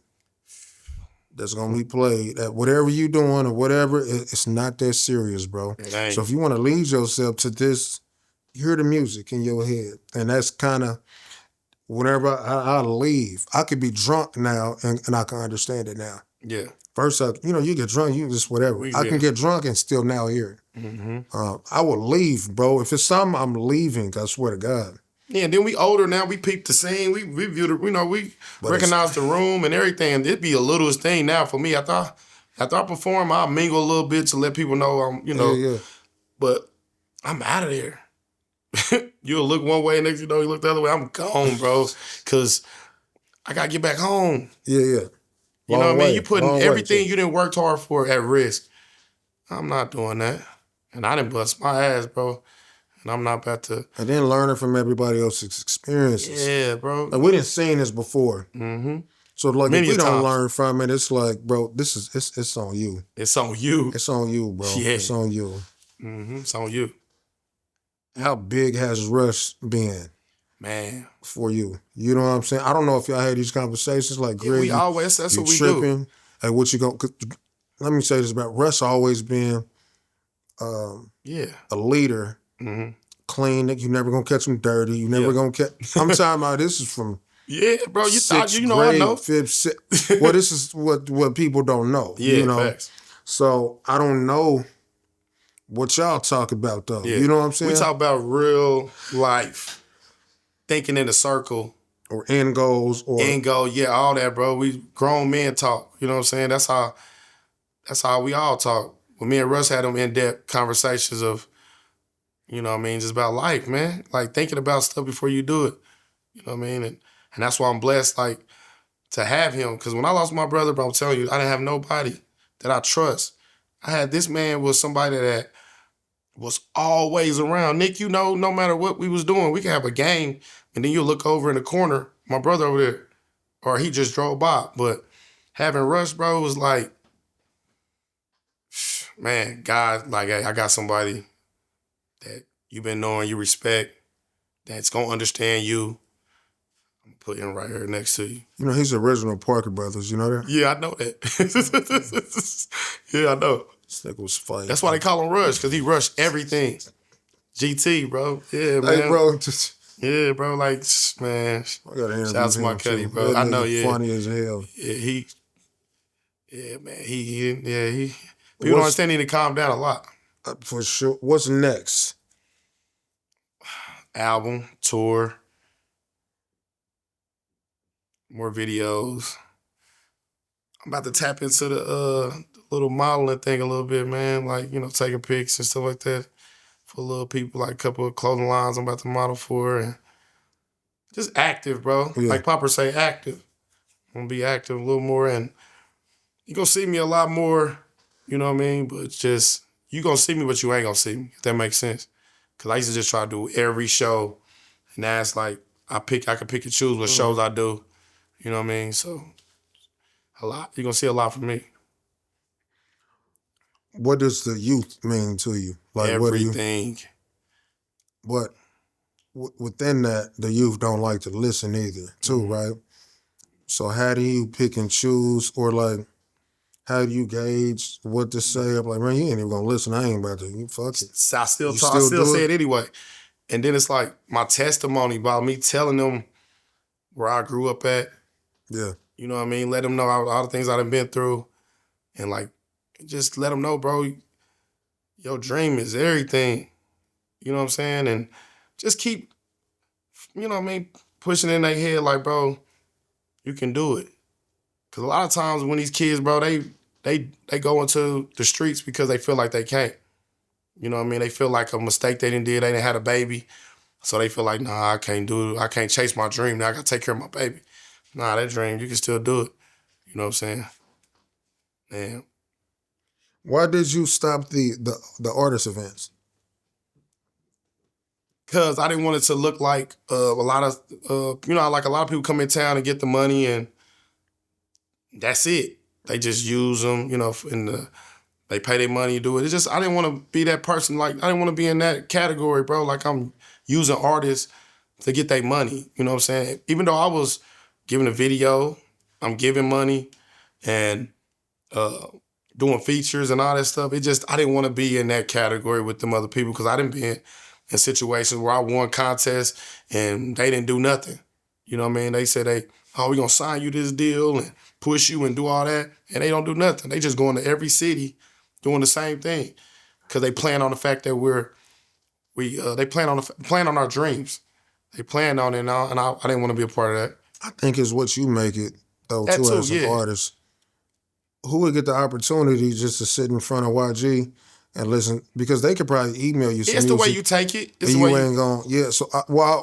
that's going to be played. At whatever you doing or whatever, it's not that serious, bro. So if you want to lead yourself to this, hear the music in your head. And that's kind of, whenever I leave, I could be drunk now and I can understand it now. Yeah. First, you get drunk, you just whatever. I can get drunk and still now hear it. I will leave, bro. If it's something, I'm leaving. I swear to God. Yeah, and then we older now. We peep the scene. We view the, we recognize the room and everything. It'd be a littlest thing now for me. After I perform, I'll mingle a little bit to let people know I'm, Yeah. But I'm out of there. You'll look one way, next you look the other way. I'm gone, bro. Because I got to get back home. Yeah. You know what I mean? You putting everything you didn't work hard for at risk. I'm not doing that. And I didn't bust my ass, bro. And I'm not about to. And then learning from everybody else's experiences. Yeah, bro. Like, we didn't seen this before. So like, if we don't learn from it, it's like, bro, it's on you. It's on you. It's on you, bro. Yeah. It's on you. It's on you. How big has Rush been? Man. For you. You know what I'm saying? I don't know if y'all had these conversations like, Greg, we always, that's what we tripping. do. Like, what you go, let me say this about Rush always been a leader, clean. You never gonna catch him dirty. You never gonna catch. I'm talking about this is from Yeah, bro. You thought sixth I grade, know. fifth, sixth. Well, this is what people don't know. Yeah, you know. facts. So I don't know what y'all talk about though. Yeah. You know what I'm saying? We talk about real life, thinking in a circle, or end goals, or end goal. Yeah, all that, bro. We grown men talk. You know what I'm saying? That's how we all talk. When me and Russ had them in-depth conversations of, you know what I mean, just about life, man. Like thinking about stuff before you do it. You know what I mean? And that's why I'm blessed, like, to have him. Because when I lost my brother, bro, I'm telling you, I didn't have nobody that I trust. I had this man was somebody that was always around. Nick, you know, no matter what we was doing, we could have a game, and then you look over in the corner, my brother over there, or he just drove by. But having Russ, bro, was like, man, God, like, hey, I got somebody that you've been knowing, you respect, that's gonna understand you. I'm putting him right here next to you. you know, he's the original Parker Brothers. You know that? Yeah, I know that. Yeah, I know. This nigga was fighting. That's why they call him Rush, because he rushed everything. GT, bro. Yeah, man. Hey, bro, just Yeah, bro. Like, man. I got to Shout out to my Cuddy, bro. That I know, nigga yeah. funny as hell. Yeah, yeah, man. People don't understand he need to calm down a lot. For sure. What's next? Album, tour, more videos. I'm about to tap into the little modeling thing a little bit, man. Like, you know, taking pics and stuff like that for little people, like a couple of clothing lines I'm about to model for. And just active, bro. Yeah. Like Papa say, active. I'm going to be active a little more. And you're going to see me a lot more, you know what I mean? But just, you're going to see me, but you ain't going to see me, if that makes sense. Because I used to just try to do every show. And now it's like, I can pick and choose what shows I do. You know what I mean? So, a lot. You're going to see a lot from me. What does the youth mean to you? Like, Everything. But within that, the youth don't like to listen either, too, right? So how do you pick and choose, or like, how do you gauge what to say? I'm like, man, you ain't even gonna listen. I ain't about to. You fuck it. I still You talk. I still do say it anyway. And then it's like my testimony about me telling them where I grew up at. Yeah. You know what I mean? Let them know all the things I done been through. And like, just let them know, bro, your dream is everything. You know what I'm saying? And just keep, you know what I mean, pushing in their head like, bro, you can do it. Because a lot of times when these kids, bro, they go into the streets because they feel like they can't. You know what I mean? They feel like a mistake they didn't had a baby. So they feel like, nah, I can't do it. I can't chase my dream. Now I got to take care of my baby. Nah, that dream, you can still do it. You know what I'm saying? Man. Why did you stop the artist events? Because I didn't want it to look like a lot of, like a lot of people come in town and get the money and that's it. They just use them, you know, they pay their money to do it. It's just, I didn't want to be that person. Like, I didn't want to be in that category, bro. Like, I'm using artists to get their money. You know what I'm saying? Even though I was giving a video, I'm giving money and doing features and all that stuff. It just, I didn't want to be in that category with them other people because I didn't be in situations where I won contests and they didn't do nothing. You know what I mean? They said, we're going to sign you this deal and push you and do all that. And they don't do nothing. They just go into every city doing the same thing because they plan on the fact that they plan on our dreams. They plan on it, and I didn't want to be a part of that. I think it's what you make it, though, That too, too, as yeah. an artist. Who would get the opportunity just to sit in front of YG and listen? Because they could probably email you some It's music. the way you take it. It's and the way you ain't going, yeah. So,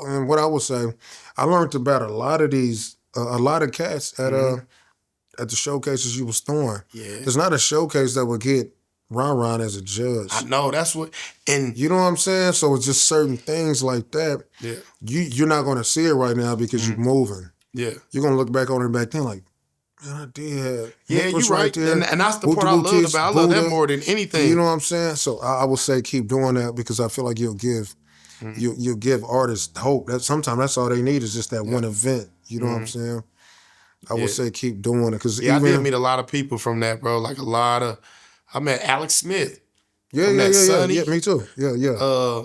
and what I would say, I learned about a lot of these, a lot of cats at the showcases you was throwing. Yeah. There's not a showcase that would get Ron as a judge. I know, that's what, and you know what I'm saying? So it's just certain things like that. Yeah. You're not going to see it right now because you're moving. Yeah. You're going to look back on it back then like, man, I did have. Yeah, Nick was you're right. there. And that's the Boot part I Boot love Kids, about. I love that Buddha. more than anything. You know what I'm saying? So I would say keep doing that because I feel like you'll give you'll give artists hope. That sometimes that's all they need is just that one event. You know what I'm saying? I would say keep doing it because I did meet a lot of people from that, bro. Like I met Alex Smith. Yeah, me too. Yeah.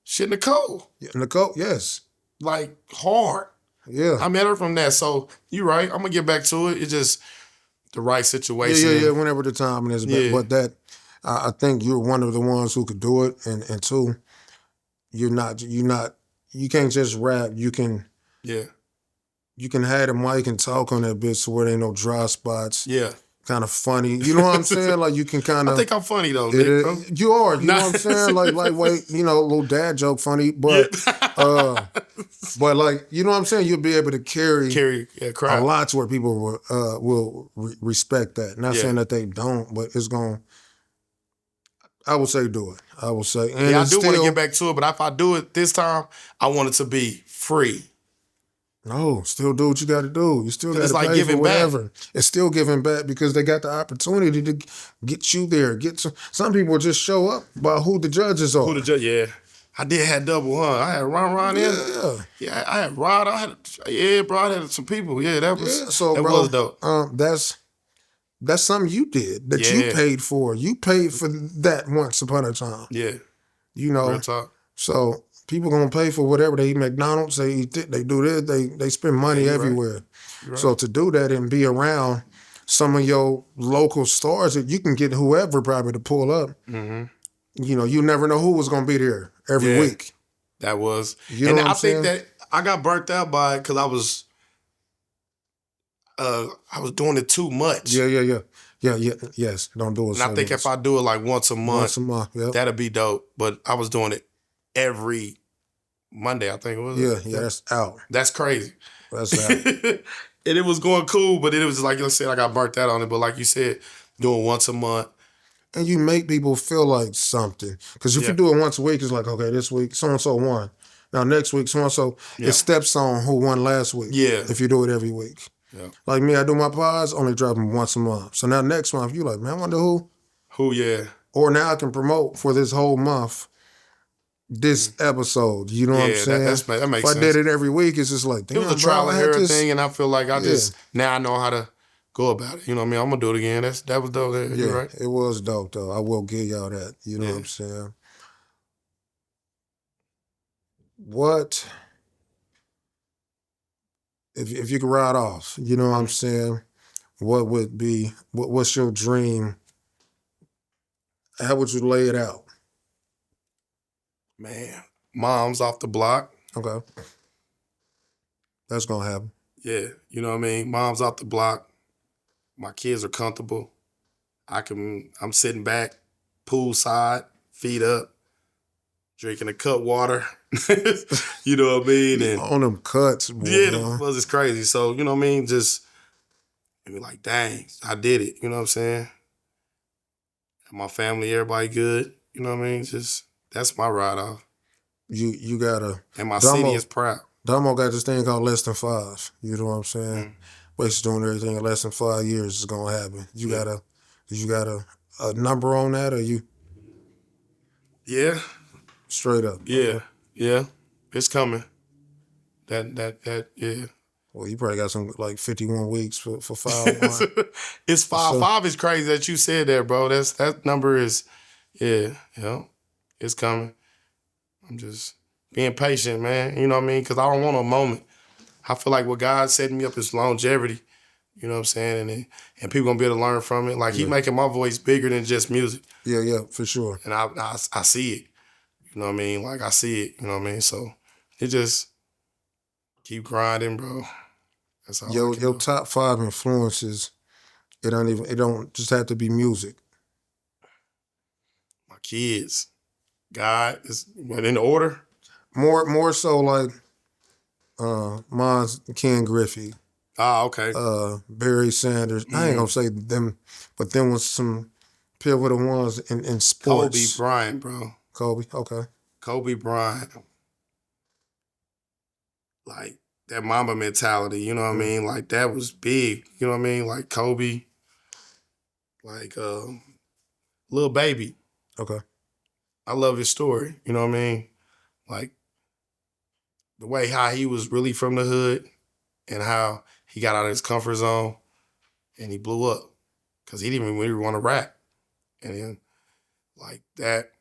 Shit, Nicole. Yeah, Nicole, yes. Like hard. Yeah. I met her from that. So you're right. I'm gonna get back to it. It's just the right situation. Yeah. Whenever the time is, Yeah. but that I think you're one of the ones who could do it, and two, you can't just rap. You can have the mic and talk on that bitch so where there ain't no dry spots. Yeah. Kind of funny. You know what I'm saying? Like you can kind I of. think I'm funny though, Nick, bro. You are. You know Nah. what I'm saying? Like wait, little dad joke funny, but but like you know what I'm saying? You'll be able to carry a crowd. lot to where people will respect that. Not saying that they don't, but it's going. I would say do it. I will say. And I do want to get back to it, but if I do it this time, I want it to be free. No, still do what you got to do. You still got it's to like pay giving for whatever. back. It's still giving back because they got the opportunity to get you there. Some people just show up by who the judges are. Yeah. I did have double, huh? I had Ron in. Yeah, I had Rod. Bro, I had some people. Yeah, that was was dope. That's something you did that you paid for. You paid for that once upon a time. Yeah. You know. Real talk. So people gonna pay for whatever they eat McDonald's, they eat it, they do this, they spend money everywhere. Right. So to do that and be around some of your local stars that you can get whoever probably to pull up. Mm-hmm. You never know who was gonna be there every week. That was. You know what I'm think that I got burnt out by it because I was doing it too much. Yeah. Yes, don't do it. And I think if I do it like once a month, that'll be dope. But I was doing it every Monday, I think it was. Yeah, that's out. That's crazy. That's out. And it was going cool, but it was like you said, I got burnt out on it. But like you said, doing once a month. And you make people feel like something. Because if you do it once a week, it's like, okay, this week, so-and-so won. Now, next week, so-and-so, it steps on who won last week. Yeah. If you do it every week. Yeah. Like me, I do my pods, only drop them once a month. So now next month, you like, man, I wonder who? Who, yeah. Or now I can promote for this whole month this episode. You know what I'm saying? That makes sense. If I did it every week, it's just like, damn, it was a trial and error thing, and I feel like now I know how to go about it. You know what I mean? I'm going to do it again. That was dope. You're right. It was dope, though. I will give y'all that. You know what I'm saying? What... If you could ride off, you know what I'm saying? What would be, what's your dream? How would you lay it out? Man, mom's off the block. Okay. That's going to happen. Yeah, you know what I mean? Mom's off the block. My kids are comfortable. I'm sitting back, poolside, feet up, drinking a cut water. You know what I mean? And on them cuts, boy. Yeah, the buzz is crazy. So, you know what I mean? Just be like, dang, I did it. You know what I'm saying? And my family, everybody good. You know what I mean? Just, that's my ride off. You gotta. And my city is proud. Damo got this thing called less than 5. You know what I'm saying? Basically doing everything in less than 5 years is gonna happen. You got a number on that, or you? Yeah. Straight up. Yeah. Yeah. It's coming. That yeah. Well, you probably got some like 51 weeks for 5. It's 5. So, 5 is crazy that you said that, bro. That number is, it's coming. I'm just being patient, man. You know what I mean? Because I don't want a moment. I feel like what God setting me up is longevity. You know what I'm saying? And people gonna be able to learn from it. Like he making my voice bigger than just music. Yeah, for sure. And I see it. You know what I mean? Like I see it. You know what I mean? So it just keep grinding, bro. That's all. Your top 5 influences. It don't just have to be music. My kids, God is in order. More so like mine's Ken Griffey. Ah, okay. Barry Sanders. I ain't gonna say them, but them was some pivotal ones in sports. Kobe Bryant, bro. Kobe, okay. Kobe Bryant. Like that Mamba mentality, you know what I mean? Like that was big, you know what I mean? Like Kobe, like Lil Baby. Okay. I love his story, you know what I mean? Like the way how he was really from the hood and how he got out of his comfort zone and he blew up because he didn't even really want to rap. And then like that,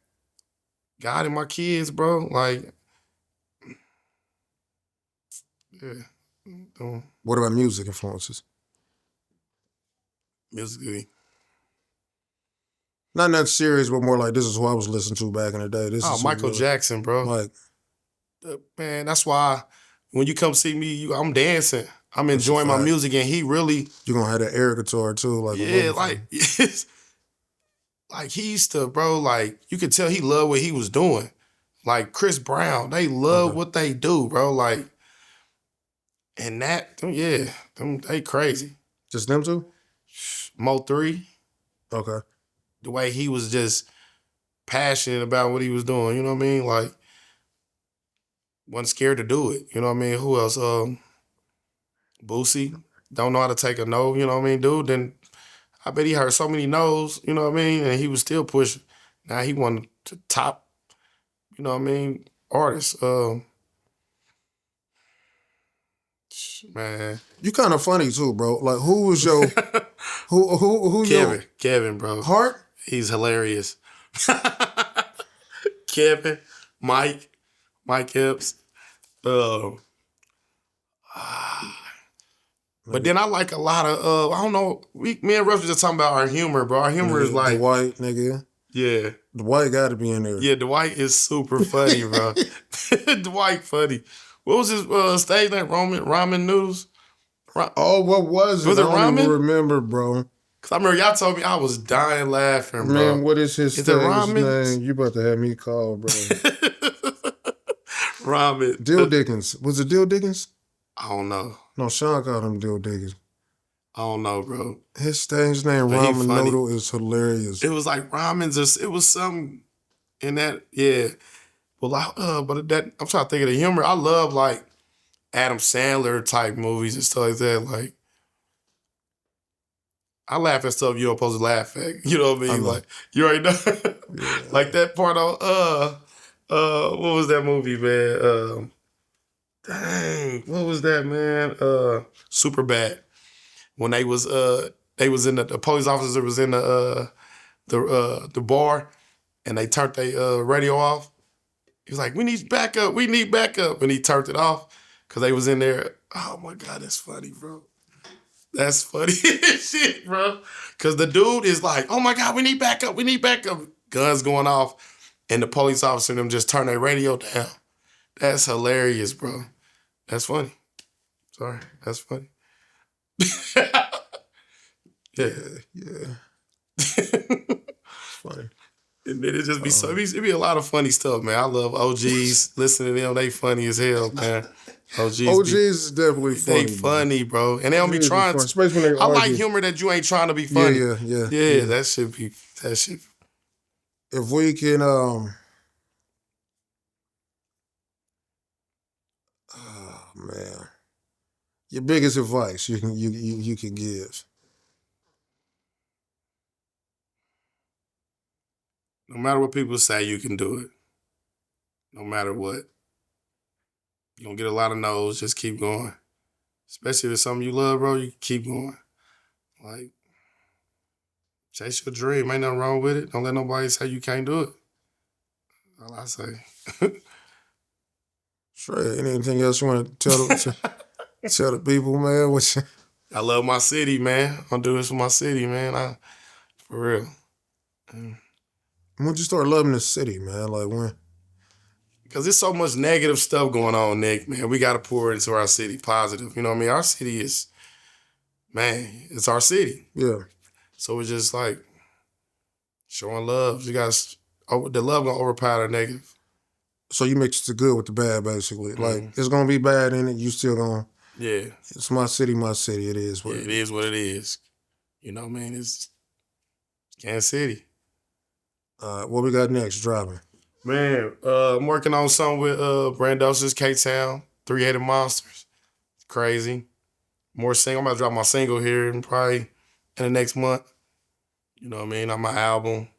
God and my kids, bro, like, yeah, What about music influences? Musically. Not that serious, but more like this is who I was listening to back in the day. This Oh, is Michael Jackson, bro. Like, Man, that's why when you come see me, I'm dancing. I'm enjoying my music, and he really, you're gonna have that air guitar too, like yeah, like it's like he used to, bro. Like you could tell he loved what he was doing. Like Chris Brown, they love what they do, bro. Like, and that, they crazy. just them two. Mo3, Okay. the way he was just passionate about what he was doing. You know what I mean? Like, wasn't scared to do it. You know what I mean? Who else? Boosie, don't know how to take a no. You know what I mean, dude? Then I bet he heard so many no's. You know what I mean? And he was still pushing. Now he one to top. You know what I mean? Artist. Man, You kind of funny too, bro. Like, who was your who Kevin, bro. Hart? He's hilarious. Kevin, Mike Epps. But then I like a lot of I don't know. Me and Russ were just talking about our humor, bro. Our humor is like Dwight, nigga. Yeah. Dwight got to be in there. Yeah, Dwight is super funny, bro. Dwight funny. What was his stage name? Ramen noodles. Oh, what was it? Was it I don't ramen? even remember, bro. Cause I remember y'all told me I was dying laughing, bro. Man, what is his Is it stage ramen? name? You about to have me call, bro. Ramen. Dill Dickens. Was it Dill Dickens? I don't know. No, Sean called him Dill Dickens. I don't know, bro. His stage name, But he Ramen funny. Noodle, is hilarious. It was like ramens or it was something in that, yeah. Well, but that I'm trying to think of the humor. I love like Adam Sandler type movies and stuff like that. Like I laugh at stuff you don't supposed to laugh at. You know what I mean? Like you already know. Yeah. Like that part on what was that movie, man? Dang, what was that, man? Super Bad. When they was in the police officer was in the bar and they turned their radio off. He was like, we need backup, and he turned it off because they was in there. Oh my God, that's funny, bro. That's funny as shit, bro. Because the dude is like, oh my God, we need backup. Guns going off, and the police officer and them just turn their radio down. That's hilarious, bro. That's funny. Sorry, that's funny. Yeah. Funny. And then it just be it be a lot of funny stuff, man. I love OGs. Listening to them, they funny as hell, man. OGs is definitely funny. They funny, bro. And they don't be OGs trying funny, especially when they I like argue. humor that you ain't trying to be funny. Yeah. That shit. If we can, oh man, your biggest advice you can give. No matter what people say, you can do it. No matter what. You're gonna get a lot of no's, just keep going. Especially if it's something you love, bro, you keep going. Like, chase your dream. Ain't nothing wrong with it. Don't let nobody say you can't do it. All I say. Sure. Anything else you want to tell the people, man? I love my city, man. I'm doing this for my city, man. For real. When'd you start loving the city, man? Like when? Because there's so much negative stuff going on, Nick, man. We got to pour into our city positive. You know what I mean? Our city is, man, it's our city. Yeah. So it's just like showing love. You guys, the love going to overpower the negative. So you mix the good with the bad, basically. Like, it's going to be bad in it. You still going to. Yeah. It's my city, my city. It is what it is. What it is. You know what I mean? It's Kansas City. What we got next? Driving. Man, I'm working on something with Brandosis, K-Town, 3-Headed Monsters. Crazy. More single. I'm about to drop my single here in probably in the next month. You know what I mean? On my album.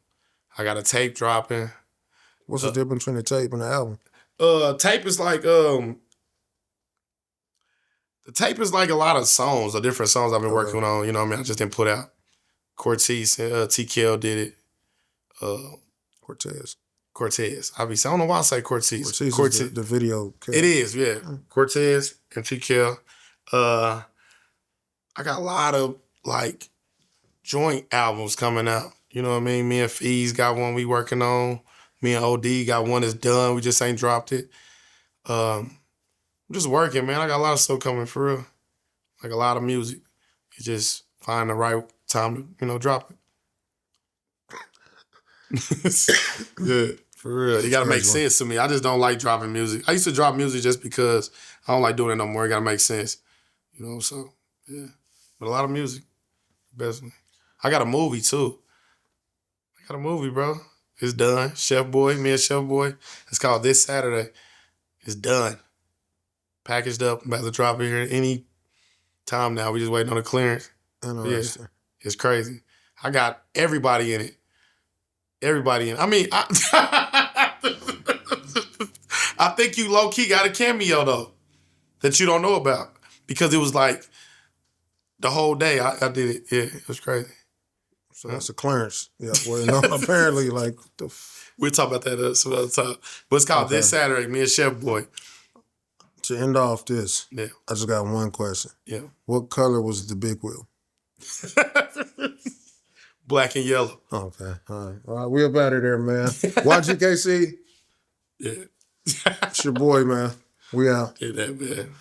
I got a tape dropping. What's the difference between the tape and the album? Tape is like the tape is like a lot of songs, the different songs I've been working on. You know what I mean? I just didn't put out. Cortez and TKL did it. Cortez. I don't know why I say Cortez. Cortez is the video. It is, yeah. Cortez and TKL. I got a lot of like joint albums coming out. You know what I mean? Me and Fees got one we working on. Me and OD got one that's done. We just ain't dropped it. I'm just working, man. I got a lot of stuff coming for real. Like a lot of music. You just find the right time to, drop it. Yeah, for real. You gotta make sense to me. I just don't like dropping music. I used to drop music just because I don't like doing it no more. It gotta make sense. So yeah. But a lot of music. Best. I got a movie too. I got a movie, bro. It's done. Chef Boy, me and Chef Boy. It's called This Saturday. It's done. Packaged up. About to drop it here any time now. We just waiting on the clearance. Interesting. Yeah, it's crazy. I got everybody in it. Everybody in it. I mean, I think you low-key got a cameo, though, that you don't know about. Because it was like the whole day I did it. Yeah, it was crazy. So that's a clearance. Yeah, well, no, apparently, like, we'll talk about that some other time. But it's called This Saturday, me and Chef Boy. To end off this, Yeah. I just got one question. Yeah. What color was the big wheel? Black and yellow. Okay. All right. We up out of there, man. YGKC. Yeah. It's your boy, man. We out. Yeah, that man.